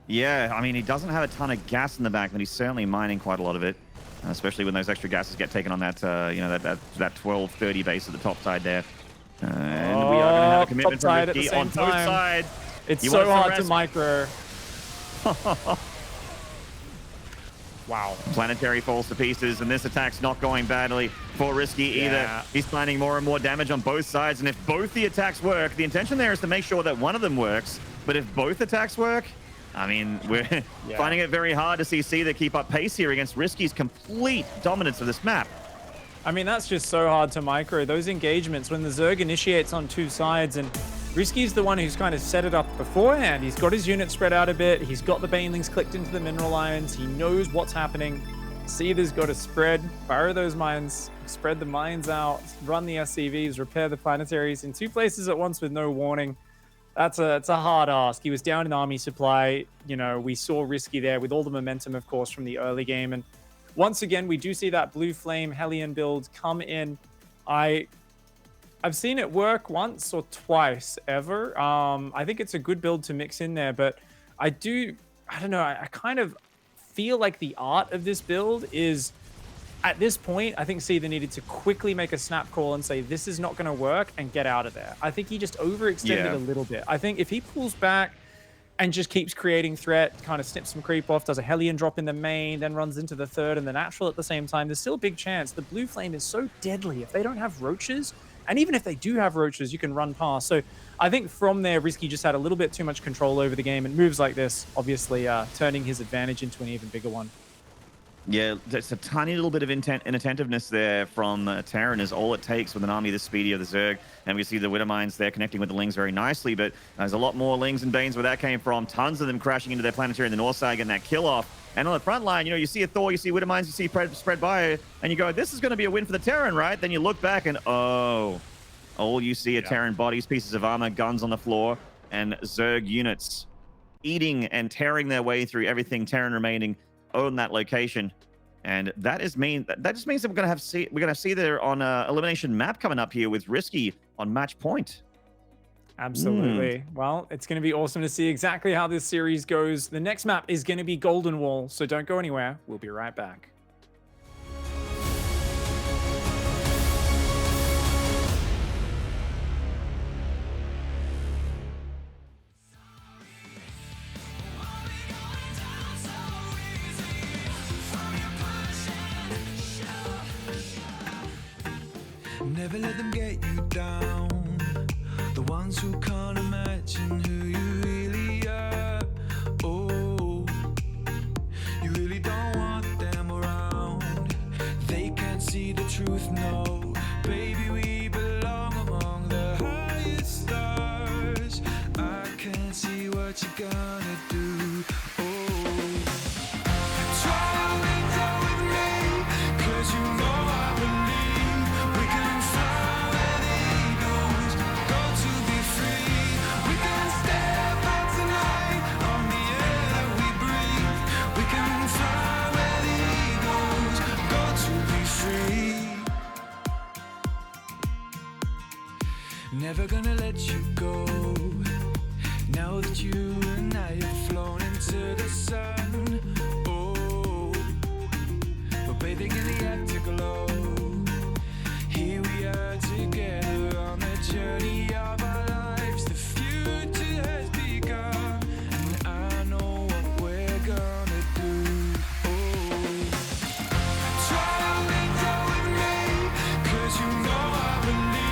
Yeah, I mean, he doesn't have a ton of gas in the back, but he's certainly mining quite a lot of it, especially when those extra gases get taken on that, you know, that 12-30 base at the top side there. And we are going to have a commitment from RiSky on both sides. It's so hard to micro. Wow. Planetary falls to pieces, and this attack's not going badly for RiSky either. He's planning more and more damage on both sides, and if both the attacks work, the intention there is to make sure that one of them works, but if both attacks work, I mean, we're finding it very hard to see Seither keep up pace here against RiSky's complete dominance of this map. I mean, that's just so hard to micro. Those engagements, when the Zerg initiates on two sides, and RiSky's the one who's kind of set it up beforehand. He's got his units spread out a bit. He's got the Banelings clicked into the mineral lines. He knows what's happening. Seither's got to spread, fire those mines, spread the mines out, run the SCVs, repair the planetaries in two places at once with no warning. It's a hard ask. He was down in army supply. You know, we saw RiSky there with all the momentum, of course, from the early game. And once again, we do see that Blue Flame Hellion build come in. I've seen it work once or twice ever. I think it's a good build to mix in there, but I don't know. I kind of feel like the art of this build is, at this point, I think Seither needed to quickly make a snap call and say, this is not going to work, and get out of there. I think he just overextended a little bit. I think if he pulls back and just keeps creating threat, kind of snips some creep off, does a Hellion drop in the main, then runs into the third and the natural at the same time, there's still a big chance. The Blue Flame is so deadly. If they don't have roaches, and even if they do have roaches, you can run past. So I think from there, RiSky just had a little bit too much control over the game, and moves like this, obviously turning his advantage into an even bigger one. Yeah, it's a tiny little bit of inattentiveness there from Terran is all it takes with an army this speedy of the Zerg. And we see the Widowmines there connecting with the Lings very nicely, but there's a lot more Lings and Banes where that came from. Tons of them crashing into their planetary in the north side, getting that kill off. And on the front line, you know, you see a Thor, you see Widowmines, you see spread by, and you go, this is going to be a win for the Terran, right? Then you look back and, all you see are Terran bodies, pieces of armor, guns on the floor, and Zerg units eating and tearing their way through everything Terran remaining on that location. And that just means that we're gonna have Seither on elimination map coming up here with RiSky on match point. Absolutely. Well, it's going to be awesome to see exactly how this series goes. The next map is going to be Golden Wall, so don't go anywhere. We'll be right back. Never let them get you down. The ones who can't imagine who you really are. Oh, you really don't want them around. They can't see the truth, no. Baby, we belong among the highest stars. I can't see what you're gonna do. Oh, try to wings out with me, 'cause you know I believe. Never gonna let you go. Now that you and I have flown into the sun. Oh, we're bathing in the afterglow. Here we are together on the journey of our lives. The future has begun, and I know what we're gonna do. Oh, try to wings out with me, 'cause you know I believe.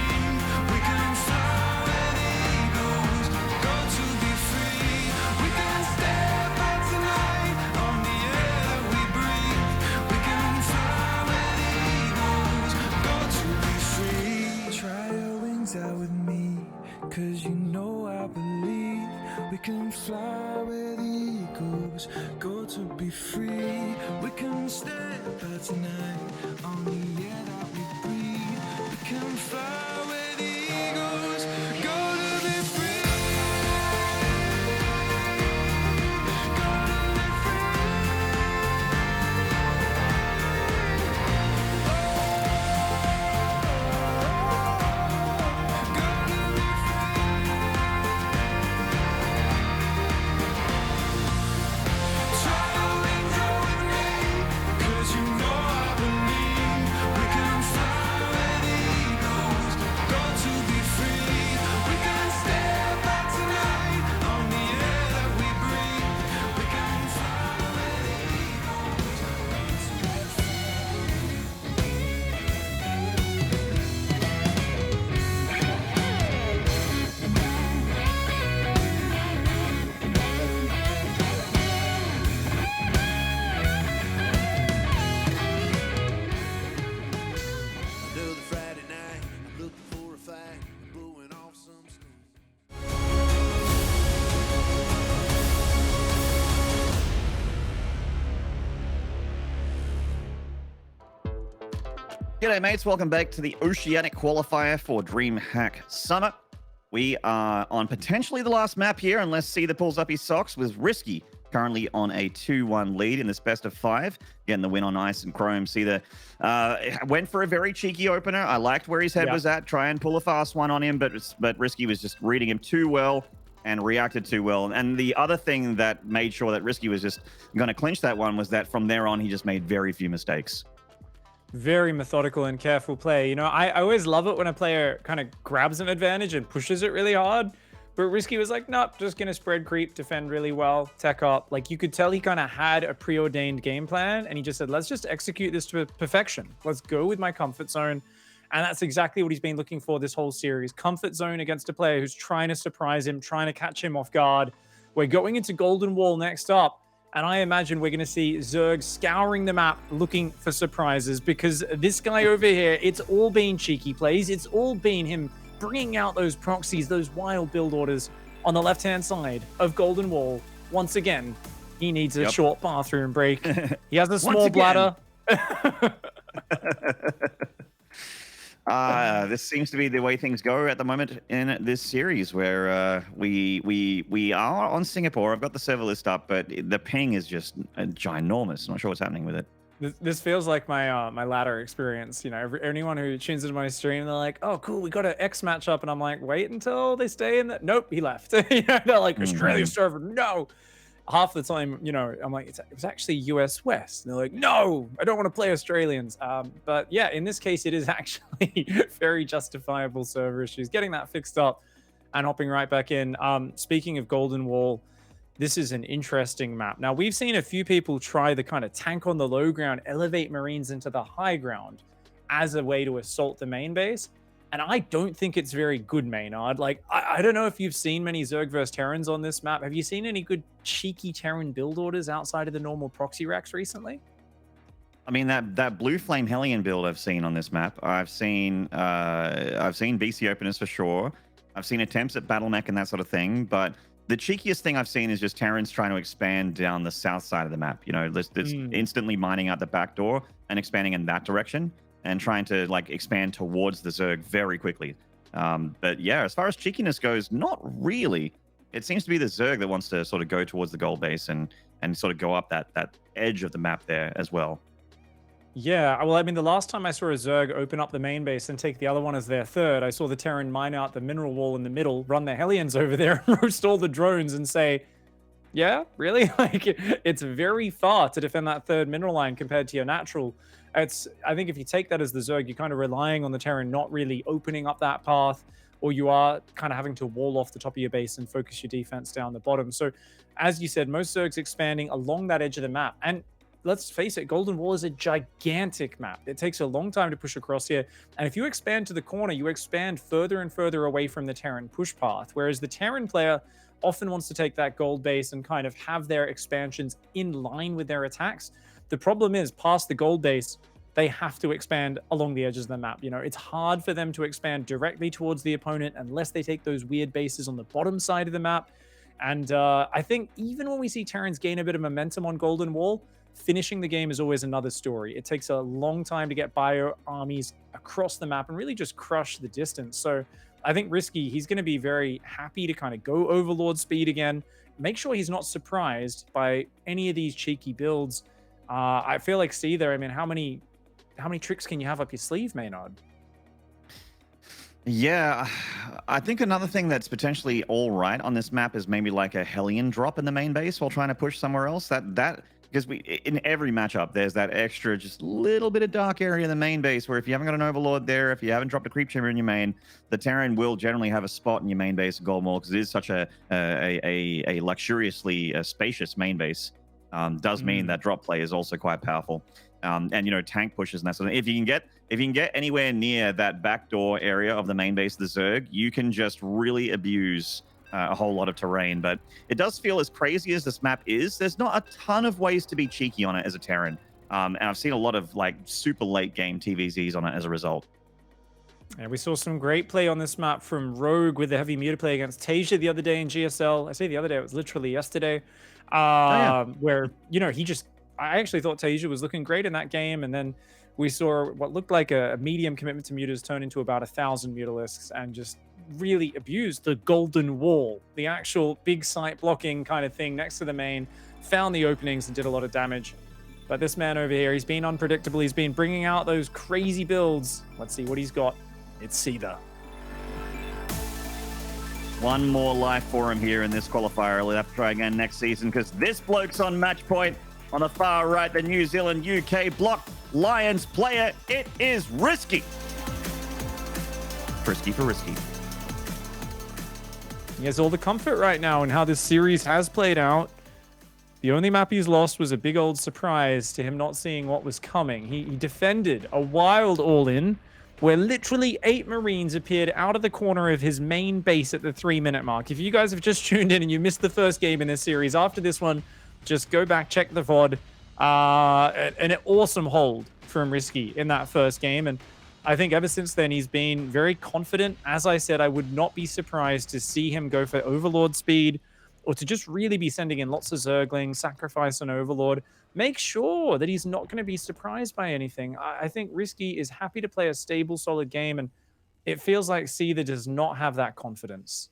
me, 'cause you know I believe we can fly where the eagles go to be free. We can step out tonight on the air that we breathe. We can fly where the eagles go to be free. G'day mates, welcome back to the Oceanic Qualifier for DreamHack Summit. We are on potentially the last map here, unless Seither pulls up his socks, with RiSky currently on a 2-1 lead in this best of 5, getting the win on ice and chrome. Seither went for a very cheeky opener. I liked where his head was at, try and pull a fast one on him, but RiSky was just reading him too well and reacted too well. And the other thing that made sure that RiSky was just going to clinch that one was that from there on, he just made very few mistakes. Very methodical and careful play. You know, I always love it when a player kind of grabs an advantage and pushes it really hard. But RiSky was like, nope, just going to spread creep, defend really well, tech up. Like, you could tell he kind of had a preordained game plan, and he just said, let's just execute this to perfection. Let's go with my comfort zone. And that's exactly what he's been looking for this whole series. Comfort zone against a player who's trying to surprise him, trying to catch him off guard. We're going into Golden Wall next up. And I imagine we're going to see Zerg scouring the map looking for surprises, because this guy over here, it's all been cheeky plays. It's all been him bringing out those proxies, those wild build orders on the left-hand side of Golden Wall. Once again, he needs a short bathroom break. He has a small bladder. This seems to be the way things go at the moment in this series, where we are on Singapore. I've got the server list up, but the ping is just ginormous. I'm not sure what's happening with it. This feels like my my ladder experience. You know, anyone who tunes into my stream, they're like, "Oh, cool, we got an X matchup," and I'm like, "Wait until they stay in that." Nope, he left. You know, they're like, "Australia server, no." Half the time, you know, I'm like, it was actually US West. And they're like, no, I don't want to play Australians. But yeah, in this case, it is actually very justifiable server issues. Getting that fixed up and hopping right back in. Speaking of Golden Wall, this is an interesting map. Now, we've seen a few people try the kind of tank on the low ground, elevate Marines into the high ground as a way to assault the main base. And I don't think it's very good, Maynard. Like, I don't know if you've seen many Zerg vs. Terrans on this map. Have you seen any good cheeky Terran build orders outside of the normal proxy racks recently? I mean, that Blue Flame Hellion build I've seen on this map. I've seen BC openers for sure. I've seen attempts at battle mech and that sort of thing. But the cheekiest thing I've seen is just Terrans trying to expand down the south side of the map. You know, just instantly mining out the back door and expanding in that direction, and trying to like expand towards the Zerg very quickly. But yeah, as far as cheekiness goes, not really. It seems to be the Zerg that wants to sort of go towards the gold base and sort of go up that edge of the map there as well. Yeah, well, I mean, the last time I saw a Zerg open up the main base and take the other one as their third, I saw the Terran mine out the mineral wall in the middle, run their Hellions over there, and roast all the drones and say, yeah, really? Like, it's very far to defend that third mineral line compared to your natural. I think if you take that as the Zerg, you're kind of relying on the Terran not really opening up that path, or you are kind of having to wall off the top of your base and focus your defense down the bottom. So, as you said, most Zergs expanding along that edge of the map. And let's face it, Golden Wall is a gigantic map. It takes a long time to push across here. And if you expand to the corner, you expand further and further away from the Terran push path. Whereas the Terran player often wants to take that gold base and kind of have their expansions in line with their attacks. The problem is, past the gold base, they have to expand along the edges of the map. You know, it's hard for them to expand directly towards the opponent unless they take those weird bases on the bottom side of the map. And I think even when we see Terrans gain a bit of momentum on Golden Wall, finishing the game is always another story. It takes a long time to get bio armies across the map and really just crush the distance. So I think RiSky, he's going to be very happy to kind of go Overlord speed again. Make sure he's not surprised by any of these cheeky builds. I feel like Seither, I mean, how many tricks can you have up your sleeve, Maynard? Yeah, I think another thing that's potentially all right on this map is maybe like a Hellion drop in the main base while trying to push somewhere else. That because in every matchup there's that extra just little bit of dark area in the main base where if you haven't got an Overlord there, if you haven't dropped a creep chamber in your main, the Terran will generally have a spot in your main base of Gold Maul because it is such a luxuriously spacious main base. Does mean that drop play is also quite powerful. And you know, tank pushes and that sort of thing. If you can get anywhere near that backdoor area of the main base of the Zerg, you can just really abuse a whole lot of terrain. But it does feel, as crazy as this map is, there's not a ton of ways to be cheeky on it as a Terran. And I've seen a lot of like super late game TVZs on it as a result. And we saw some great play on this map from Rogue with the heavy meter play against Tasia the other day in GSL. I say the other day, it was literally yesterday. Where, you know, I actually thought Tasia was looking great in that game, and then we saw what looked like a medium commitment to mutas turn into about 1,000 mutalisks and just really abused the Golden Wall, the actual big site blocking kind of thing next to the main, found the openings and did a lot of damage. But this man over here, he's been unpredictable. He's been bringing out those crazy builds. Let's see what he's got. It's Seither. One more life for him here in this qualifier. He'll have to try again next season because this bloke's on match point. On the far right, the New Zealand UK Block Lions player, it is RiSky. Frisky for RiSky. He has all the comfort right now in how this series has played out. The only map he's lost was a big old surprise to him not seeing what was coming. He defended a wild all-in where literally 8 Marines appeared out of the corner of his main base at the 3-minute mark. If you guys have just tuned in and you missed the first game in this series, after this one, just go back, check the VOD. An awesome hold from RiSky in that first game. And I think ever since then, he's been very confident. As I said, I would not be surprised to see him go for Overlord speed or to just really be sending in lots of Zerglings, sacrifice an Overlord. Make sure that he's not going to be surprised by anything. I think RiSky is happy to play a stable, solid game. And it feels like Seither does not have that confidence.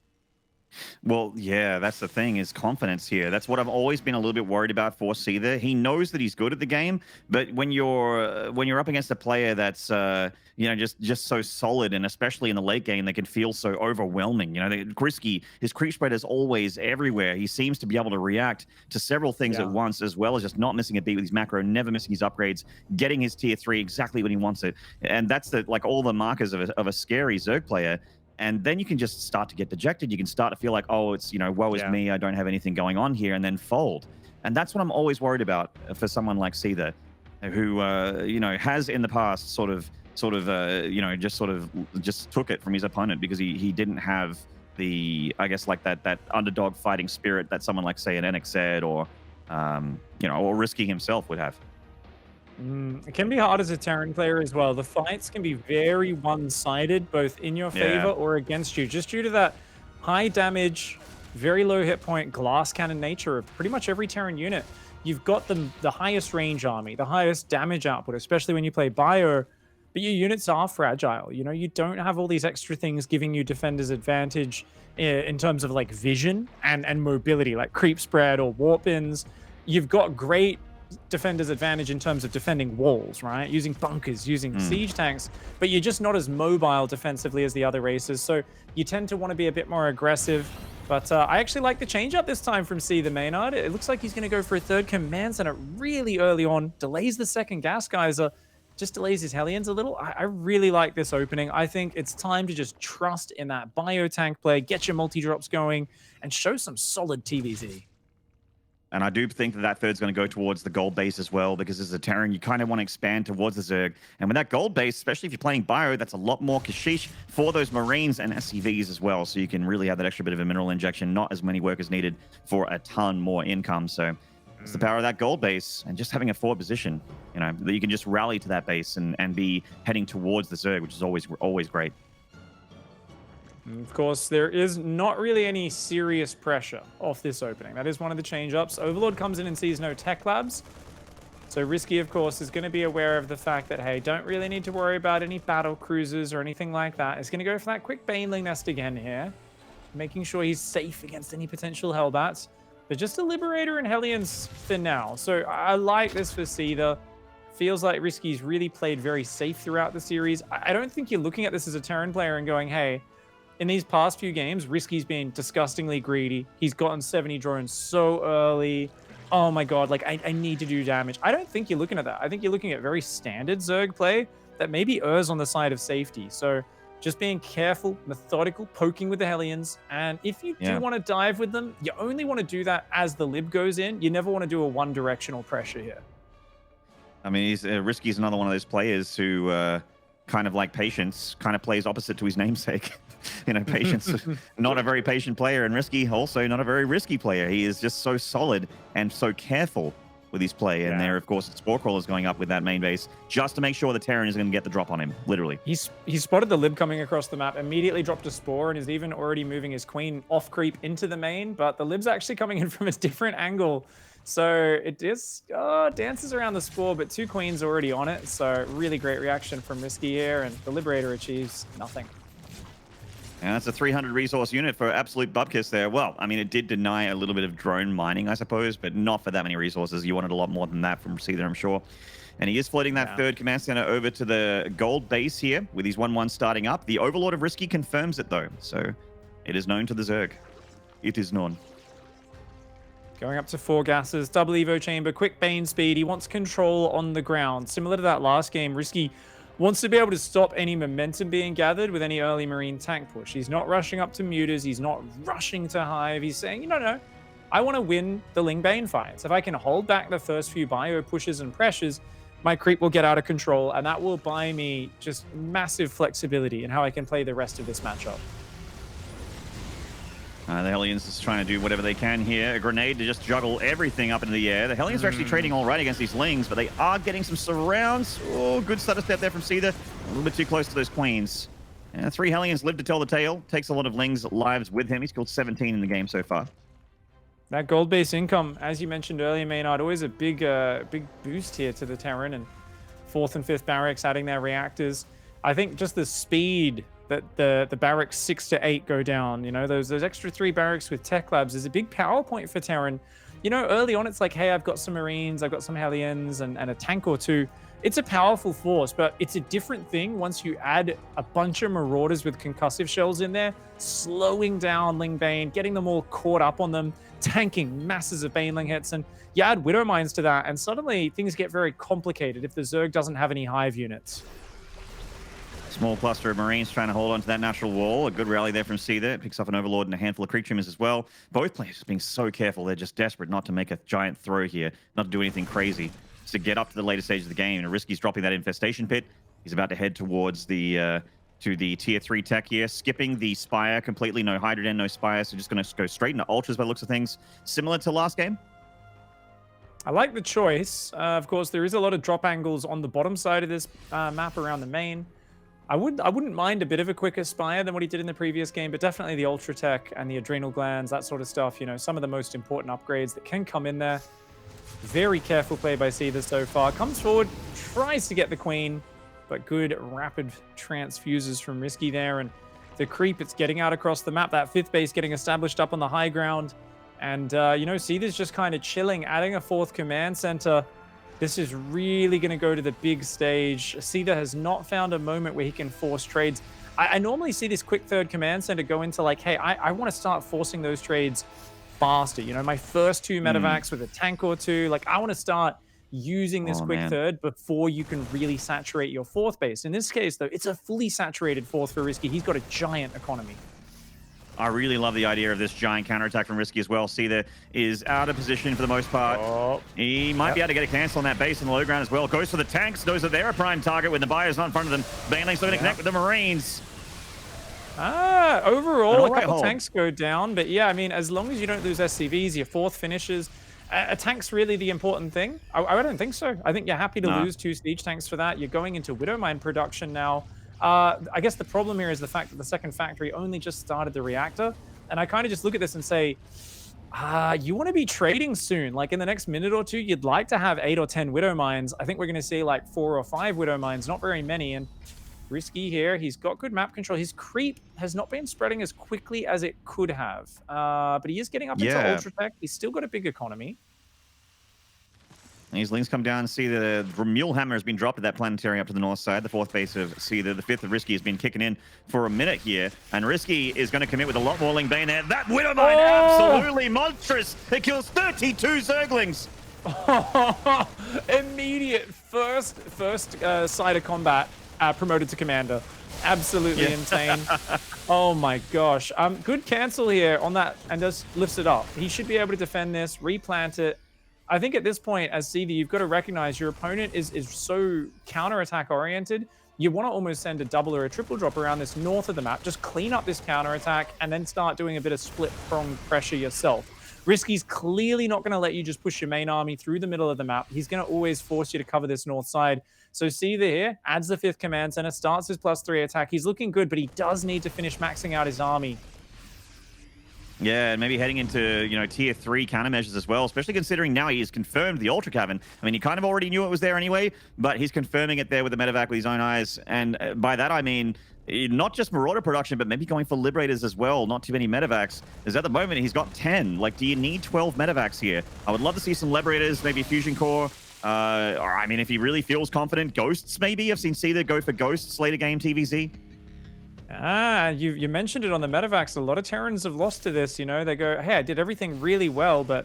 Well, yeah, that's the thing, is confidence here. That's what I've always been a little bit worried about for Seither. He knows that he's good at the game, but when you're up against a player that's you know, just so solid, and especially in the late game, they can feel so overwhelming. You know, RiSky, his creep spread is always everywhere. He seems to be able to react to several things at once, as well as just not missing a beat with his macro, never missing his upgrades, getting his tier 3 exactly when he wants it. And that's like all the markers of a scary Zerg player. And then you can just start to get dejected. You can start to feel like, oh, it's, you know, woe is me, I don't have anything going on here, and then fold. And that's what I'm always worried about for someone like Seither, who, you know, has in the past sort of, you know, just took it from his opponent because he didn't have the, I guess, like that underdog fighting spirit that someone like, say, an NXZ or, you know, or RiSky himself would have. It can be hard as a Terran player as well. The fights can be very one-sided, both in your favor or against you, just due to that high damage, very low hit point, glass cannon nature of pretty much every Terran unit. You've got the highest range army, the highest damage output, especially when you play bio, but your units are fragile. You know, you don't have all these extra things giving you defender's advantage in terms of like vision and mobility, like creep spread or warp ins. You've got great defender's advantage in terms of defending walls, right? Using bunkers, using siege tanks, but you're just not as mobile defensively as the other races. So you tend to want to be a bit more aggressive. But I actually like the change up this time from Seither Maynard. It looks like he's going to go for a third command center really early on, delays the second gas geyser, just delays his Hellions a little. I really like this opening. I think it's time to just trust in that bio tank play, get your multi-drops going, and show some solid TVZ. And I do think that third's going to go towards the gold base as well, because as a Terran, you kind of want to expand towards the Zerg. And with that gold base, especially if you're playing bio, that's a lot more Kashish for those Marines and SCVs as well. So you can really have that extra bit of a mineral injection, not as many workers needed for a ton more income. So It's the power of that gold base and just having a forward position, you know, that you can just rally to that base and be heading towards the Zerg, which is always great. And of course, there is not really any serious pressure off this opening. That is one of the change-ups. Overlord comes in and sees no tech labs. So RiSky, of course, is going to be aware of the fact that, hey, don't really need to worry about any battle cruisers or anything like that. He's going to go for that quick Baneling nest again here, making sure he's safe against any potential Hellbats. But just a Liberator and Hellions for now. So I like this for Seither. Feels like RiSky's really played very safe throughout the series. I don't think you're looking at this as a Terran player and going, hey, in these past few games, RiSky's been disgustingly greedy. He's gotten 70 drones so early. Oh my god, like, I need to do damage. I don't think you're looking at that. I think you're looking at very standard Zerg play that maybe errs on the side of safety. So just being careful, methodical, poking with the Hellions. And if you do want to dive with them, you only want to do that as the Lib goes in. You never want to do a one-directional pressure here. I mean, RiSky's another one of those players who kind of like Patience, kind of plays opposite to his namesake. You know, Patience, not a very patient player, and RiSky also not a very risky player. He is just so solid and so careful with his play. And there, of course, Spore Crawler's going up with that main base just to make sure the Terran is going to get the drop on him, literally. He spotted the Lib coming across the map, immediately dropped a Spore, and is even already moving his Queen off creep into the main, but the Lib's actually coming in from a different angle. So it just dances around the Spore, but 2 Queens already on it. So really great reaction from RiSky here, and the Liberator achieves nothing. And that's a 300 resource unit for absolute bupkis there. Well, I mean, it did deny a little bit of drone mining, I suppose, but not for that many resources. You wanted a lot more than that from Seither, I'm sure. And he is floating that third command center over to the gold base here with his 1-1 starting up. The Overlord of RiSky confirms it, though. So it is known to the Zerg. It is known. Going up to 4 gases, double Evo chamber, quick Bane speed. He wants control on the ground. Similar to that last game, RiSky wants to be able to stop any momentum being gathered with any early Marine tank push. He's not rushing up to Mutas. He's not rushing to Hive. He's saying, no, I want to win the Ling Bane fights. If I can hold back the first few bio pushes and pressures, my creep will get out of control, and that will buy me just massive flexibility in how I can play the rest of this matchup. The Hellions is trying to do whatever they can here. A grenade to just juggle everything up into the air. The Hellions are actually trading all right against these Lings, but they are getting some surrounds. Oh, good stutter step there from Seither. A little bit too close to those Queens. And 3 Hellions live to tell the tale. Takes a lot of Lings' lives with him. He's killed 17 in the game so far. That gold base income, as you mentioned earlier, Maynard, always a big boost here to the Terran, and 4th and 5th barracks adding their reactors. I think just the speed that the barracks 6 to 8 go down, you know, those extra 3 barracks with tech labs is a big power point for Terran. You know, early on it's like, hey, I've got some Marines, I've got some Hellions and a tank or 2. It's a powerful force, but it's a different thing once you add a bunch of Marauders with concussive shells in there, slowing down Ling Bane, getting them all caught up on them, tanking masses of Baneling hits, and you add Widow Mines to that, and suddenly things get very complicated if the Zerg doesn't have any Hive units. Small cluster of Marines trying to hold on to that natural wall. A good rally there from Seither. Picks up an Overlord and a handful of Creek Trimmers as well. Both players being so careful. They're just desperate not to make a giant throw here, not to do anything crazy. Just to get up to the later stage of the game. And RiSky's dropping that infestation pit. He's about to head towards the to the tier 3 tech here, skipping the Spire completely. No Hydrogen, no Spire. So just going to go straight into Ultras by the looks of things. Similar to last game. I like the choice. Of course, there is a lot of drop angles on the bottom side of this map around the main. I wouldn't mind a bit of a quicker Spire than what he did in the previous game, but definitely the Ultra Tech and the Adrenal Glands, that sort of stuff, you know, some of the most important upgrades that can come in there. Very careful play by Seither so far. Comes forward, tries to get the Queen, but good rapid transfuses from RiSky there. And the creep, it's getting out across the map. That 5th base getting established up on the high ground. And, you know, Seither's just kind of chilling, adding a 4th command center. This is really going to go to the big stage. Seither has not found a moment where he can force trades. I normally see this quick 3rd command center go into like, hey, I want to start forcing those trades faster. You know, my first 2 medevacs with a tank or 2. Like, I want to start using this quick 3rd before you can really saturate your 4th base. In this case, though, it's a fully saturated 4th for RiSky. He's got a giant economy. I really love the idea of this giant counterattack from RiSky as well. Seither is out of position for the most part. He might be able to get a cancel on that base in the low ground as well. Goes for the tanks. Knows that they're a prime target when the Buyer's not in front of them. Baneling's looking to connect with the Marines. Overall, a couple tanks go down. But yeah, I mean, as long as you don't lose SCVs, your 4th finishes, A tank's really the important thing? I don't think so. I think you're happy to lose 2 siege tanks for that. You're going into Widowmine production now. I guess the problem here is the fact that the second factory only just started the reactor. And I kind of just look at this and say, you want to be trading soon. Like in the next minute or two, you'd like to have 8 or 10 Widow Mines. I think we're going to see like 4 or 5 Widow Mines, not very many. And RiSky here, he's got good map control. His creep has not been spreading as quickly as it could have. But he is getting up into Ultra Tech. He's still got a big economy. These links come down and see the Mule Hammer has been dropped at that planetary up to the north side. The 4th base of Seither. The 5th of RiSky has been kicking in for a minute here. And RiSky is going to commit with a lot more Ling Bane there. That Widow Mine, absolutely monstrous. It kills 32 Zerglings. Immediate first side of combat promoted to commander. Absolutely insane. Oh my gosh. Good cancel here on that and just lifts it up. He should be able to defend this, replant it. I think at this point, as Seither, you've got to recognize your opponent is so counterattack oriented. You want to almost send a double or a triple drop around this north of the map. Just clean up this counterattack and then start doing a bit of split prong pressure yourself. RiSky's clearly not going to let you just push your main army through the middle of the map. He's going to always force you to cover this north side. So Seither here adds the 5th command center, starts his +3 attack. He's looking good, but he does need to finish maxing out his army. Yeah, and maybe heading into, you know, tier 3 countermeasures as well, especially considering now he has confirmed the Ultra Cavern. I mean, he kind of already knew it was there anyway, but he's confirming it there with the medevac with his own eyes. And by that, I mean, not just Marauder production, but maybe going for Liberators as well. Not too many medevacs. Because at the moment, he's got 10. Like, do you need 12 medevacs here? I would love to see some Liberators, maybe Fusion Core. Or, I mean, if he really feels confident, Ghosts maybe. I've seen Seither go for Ghosts later game TVZ. You mentioned it on the medevacs. A lot of Terrans have lost to this, you know. They go, hey, I did everything really well, but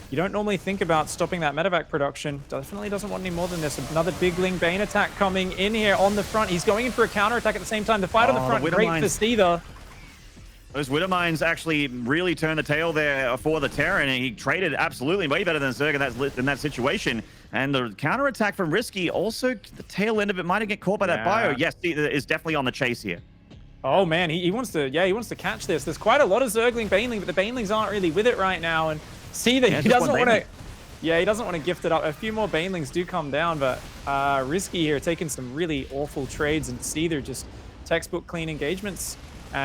you don't normally think about stopping that medevac production. Definitely doesn't want any more than this. Another big Ling Bane attack coming in here on the front. He's going in for a counterattack at the same time. The fight on the front, great for Seither. Those Widow Mines actually really turned the tail there for the Terran, and he traded absolutely way better than Zerg in that situation. And the counterattack from RiSky also, the tail end of it might have get caught by that bio. Yes, Seither is definitely on the chase here. Oh man, he wants to, he wants to catch this. There's quite a lot of Zergling Baneling, but the Banelings aren't really with it right now. And Seither, he doesn't want to, he doesn't want to gift it up. A few more Banelings do come down, but RiSky here taking some really awful trades, and Seither just textbook clean engagements.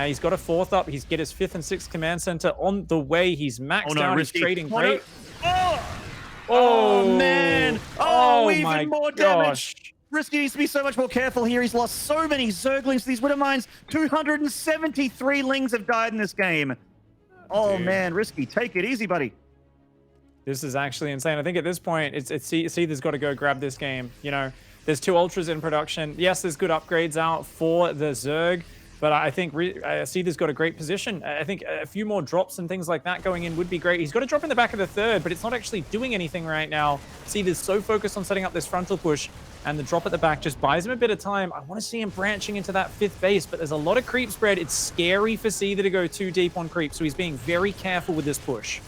He's got a 4th up. He's get his 5th and 6th command center on the way. He's maxed out. He's trading great. Oh man! Oh, even my more gosh. damage. RiSky needs to be so much more careful here. He's lost so many Zerglings to these Widow Mines. 273 Lings have died in this game. Oh man, RiSky, take it easy, buddy. This is actually insane. I think at this point, Seither's got to go grab this game. You know, there's 2 Ultras in production. Yes, there's good upgrades out for the Zerg, but I think Seither's got a great position. I think a few more drops and things like that going in would be great. He's got to drop in the back of the 3rd, but it's not actually doing anything right now. Seither's so focused on setting up this frontal push, and the drop at the back just buys him a bit of time. I want to see him branching into that 5th base, but there's a lot of creep spread. It's scary for Seither to go too deep on creep, so he's being very careful with this push.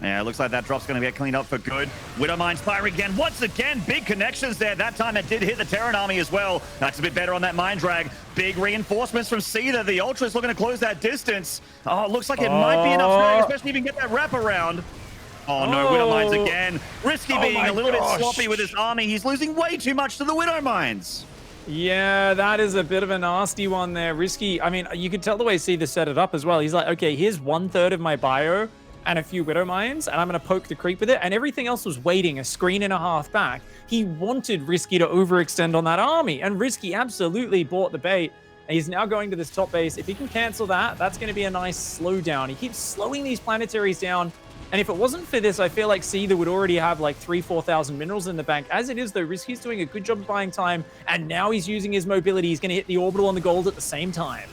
Yeah, it looks like that drop's going to get cleaned up for good. Widow Mines firing again. Once again, big connections there. That time it did hit the Terran army as well. That's a bit better on that mine drag. Big reinforcements from Seither. The Ultra's looking to close that distance. Oh, it looks like it might be enough, especially if you can get that wrap around. Oh no, Widow Mines again. RiSky being a little bit sloppy with his army. He's losing way too much to the Widow Mines. Yeah, that is a bit of a nasty one there. RiSky, I mean, you could tell the way Seither set it up as well. He's like, okay, here's 1/3 of my bio and a few Widow Mines, and I'm going to poke the creep with it. And everything else was waiting a screen and a half back. He wanted RiSky to overextend on that army, and RiSky absolutely bought the bait. And he's now going to this top base. If he can cancel that, that's going to be a nice slowdown. He keeps slowing these planetaries down. And if it wasn't for this, I feel like Seither would already have like 3,000-4,000 minerals in the bank. As it is, though, RiSky's doing a good job of buying time, and now he's using his mobility. He's going to hit the orbital and the gold at the same time.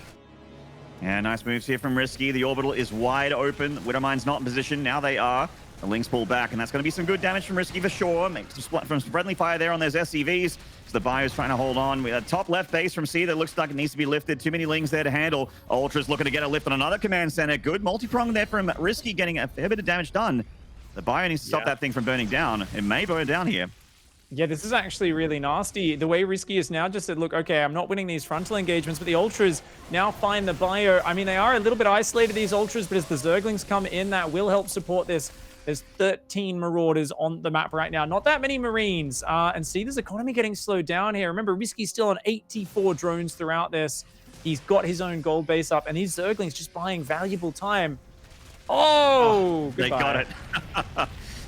Yeah, nice moves here from RiSky. The orbital is wide open. Widow Mine's not in position. Now they are. The Lings pull back, and that's going to be some good damage from RiSky for sure. Makes some friendly fire there on those SCVs. So the bio's trying to hold on. We have top left base from Seither. Looks like it needs to be lifted. Too many Lings there to handle. Ultra's looking to get a lift on another command center. Good multi-prong there from RiSky, getting a fair bit of damage done. The bio needs to stop that thing from burning down. It may burn down here. Yeah, this is actually really nasty. The way RiSky is now just said, look, okay, I'm not winning these frontal engagements, but the Ultras now find the bio. I mean, they are a little bit isolated, these Ultras, but as the Zerglings come in, that will help support this. There's 13 Marauders on the map right now. Not that many Marines. And Seither's economy getting slowed down here. Remember, RiSky's still on 84 drones throughout this. He's got his own gold base up, and these Zerglings just buying valuable time. Oh, they goodbye. got it.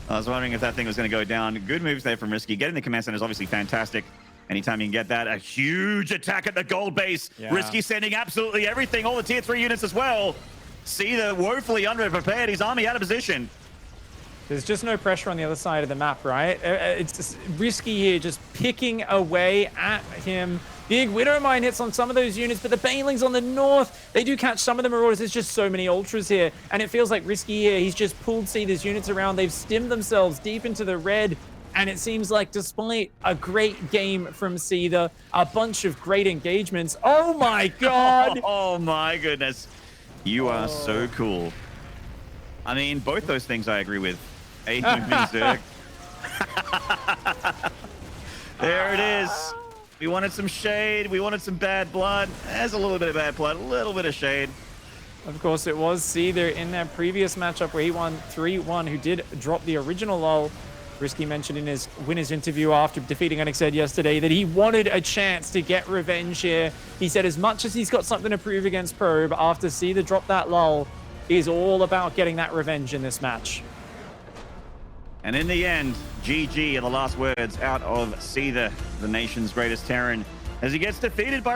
I was wondering if that thing was going to go down. Good moves there from RiSky. Getting the command center is obviously fantastic. Anytime you can get that, a huge attack at the gold base. Yeah. RiSky sending absolutely everything, all the tier 3 units as well. Seither woefully underprepared. His army out of position. There's just no pressure on the other side of the map, right? It's just RiSky here just picking away at him. Big Widow Mine hits on some of those units, but the Banelings on the north, they do catch some of the Marauders. There's just so many Ultras here, and it feels like RiSky here. He's just pulled Seither's units around. They've stimmed themselves deep into the red, and it seems like despite a great game from Seither, a bunch of great engagements. Oh my God! Oh my goodness. You are so cool. I mean, both those things I agree with. A moving Zerg. There it is. We wanted some shade. We wanted some bad blood. There's a little bit of bad blood, a little bit of shade. Of course, it was Seither in that previous matchup where he won 3-1, who did drop the original lull. RiSky mentioned in his winner's interview after defeating Unexed yesterday that he wanted a chance to get revenge here. He said as much as he's got something to prove against Probe, after Seither dropped that lull, he's all about getting that revenge in this match. And in the end, GG are the last words out of Seither, the nation's greatest Terran, as he gets defeated by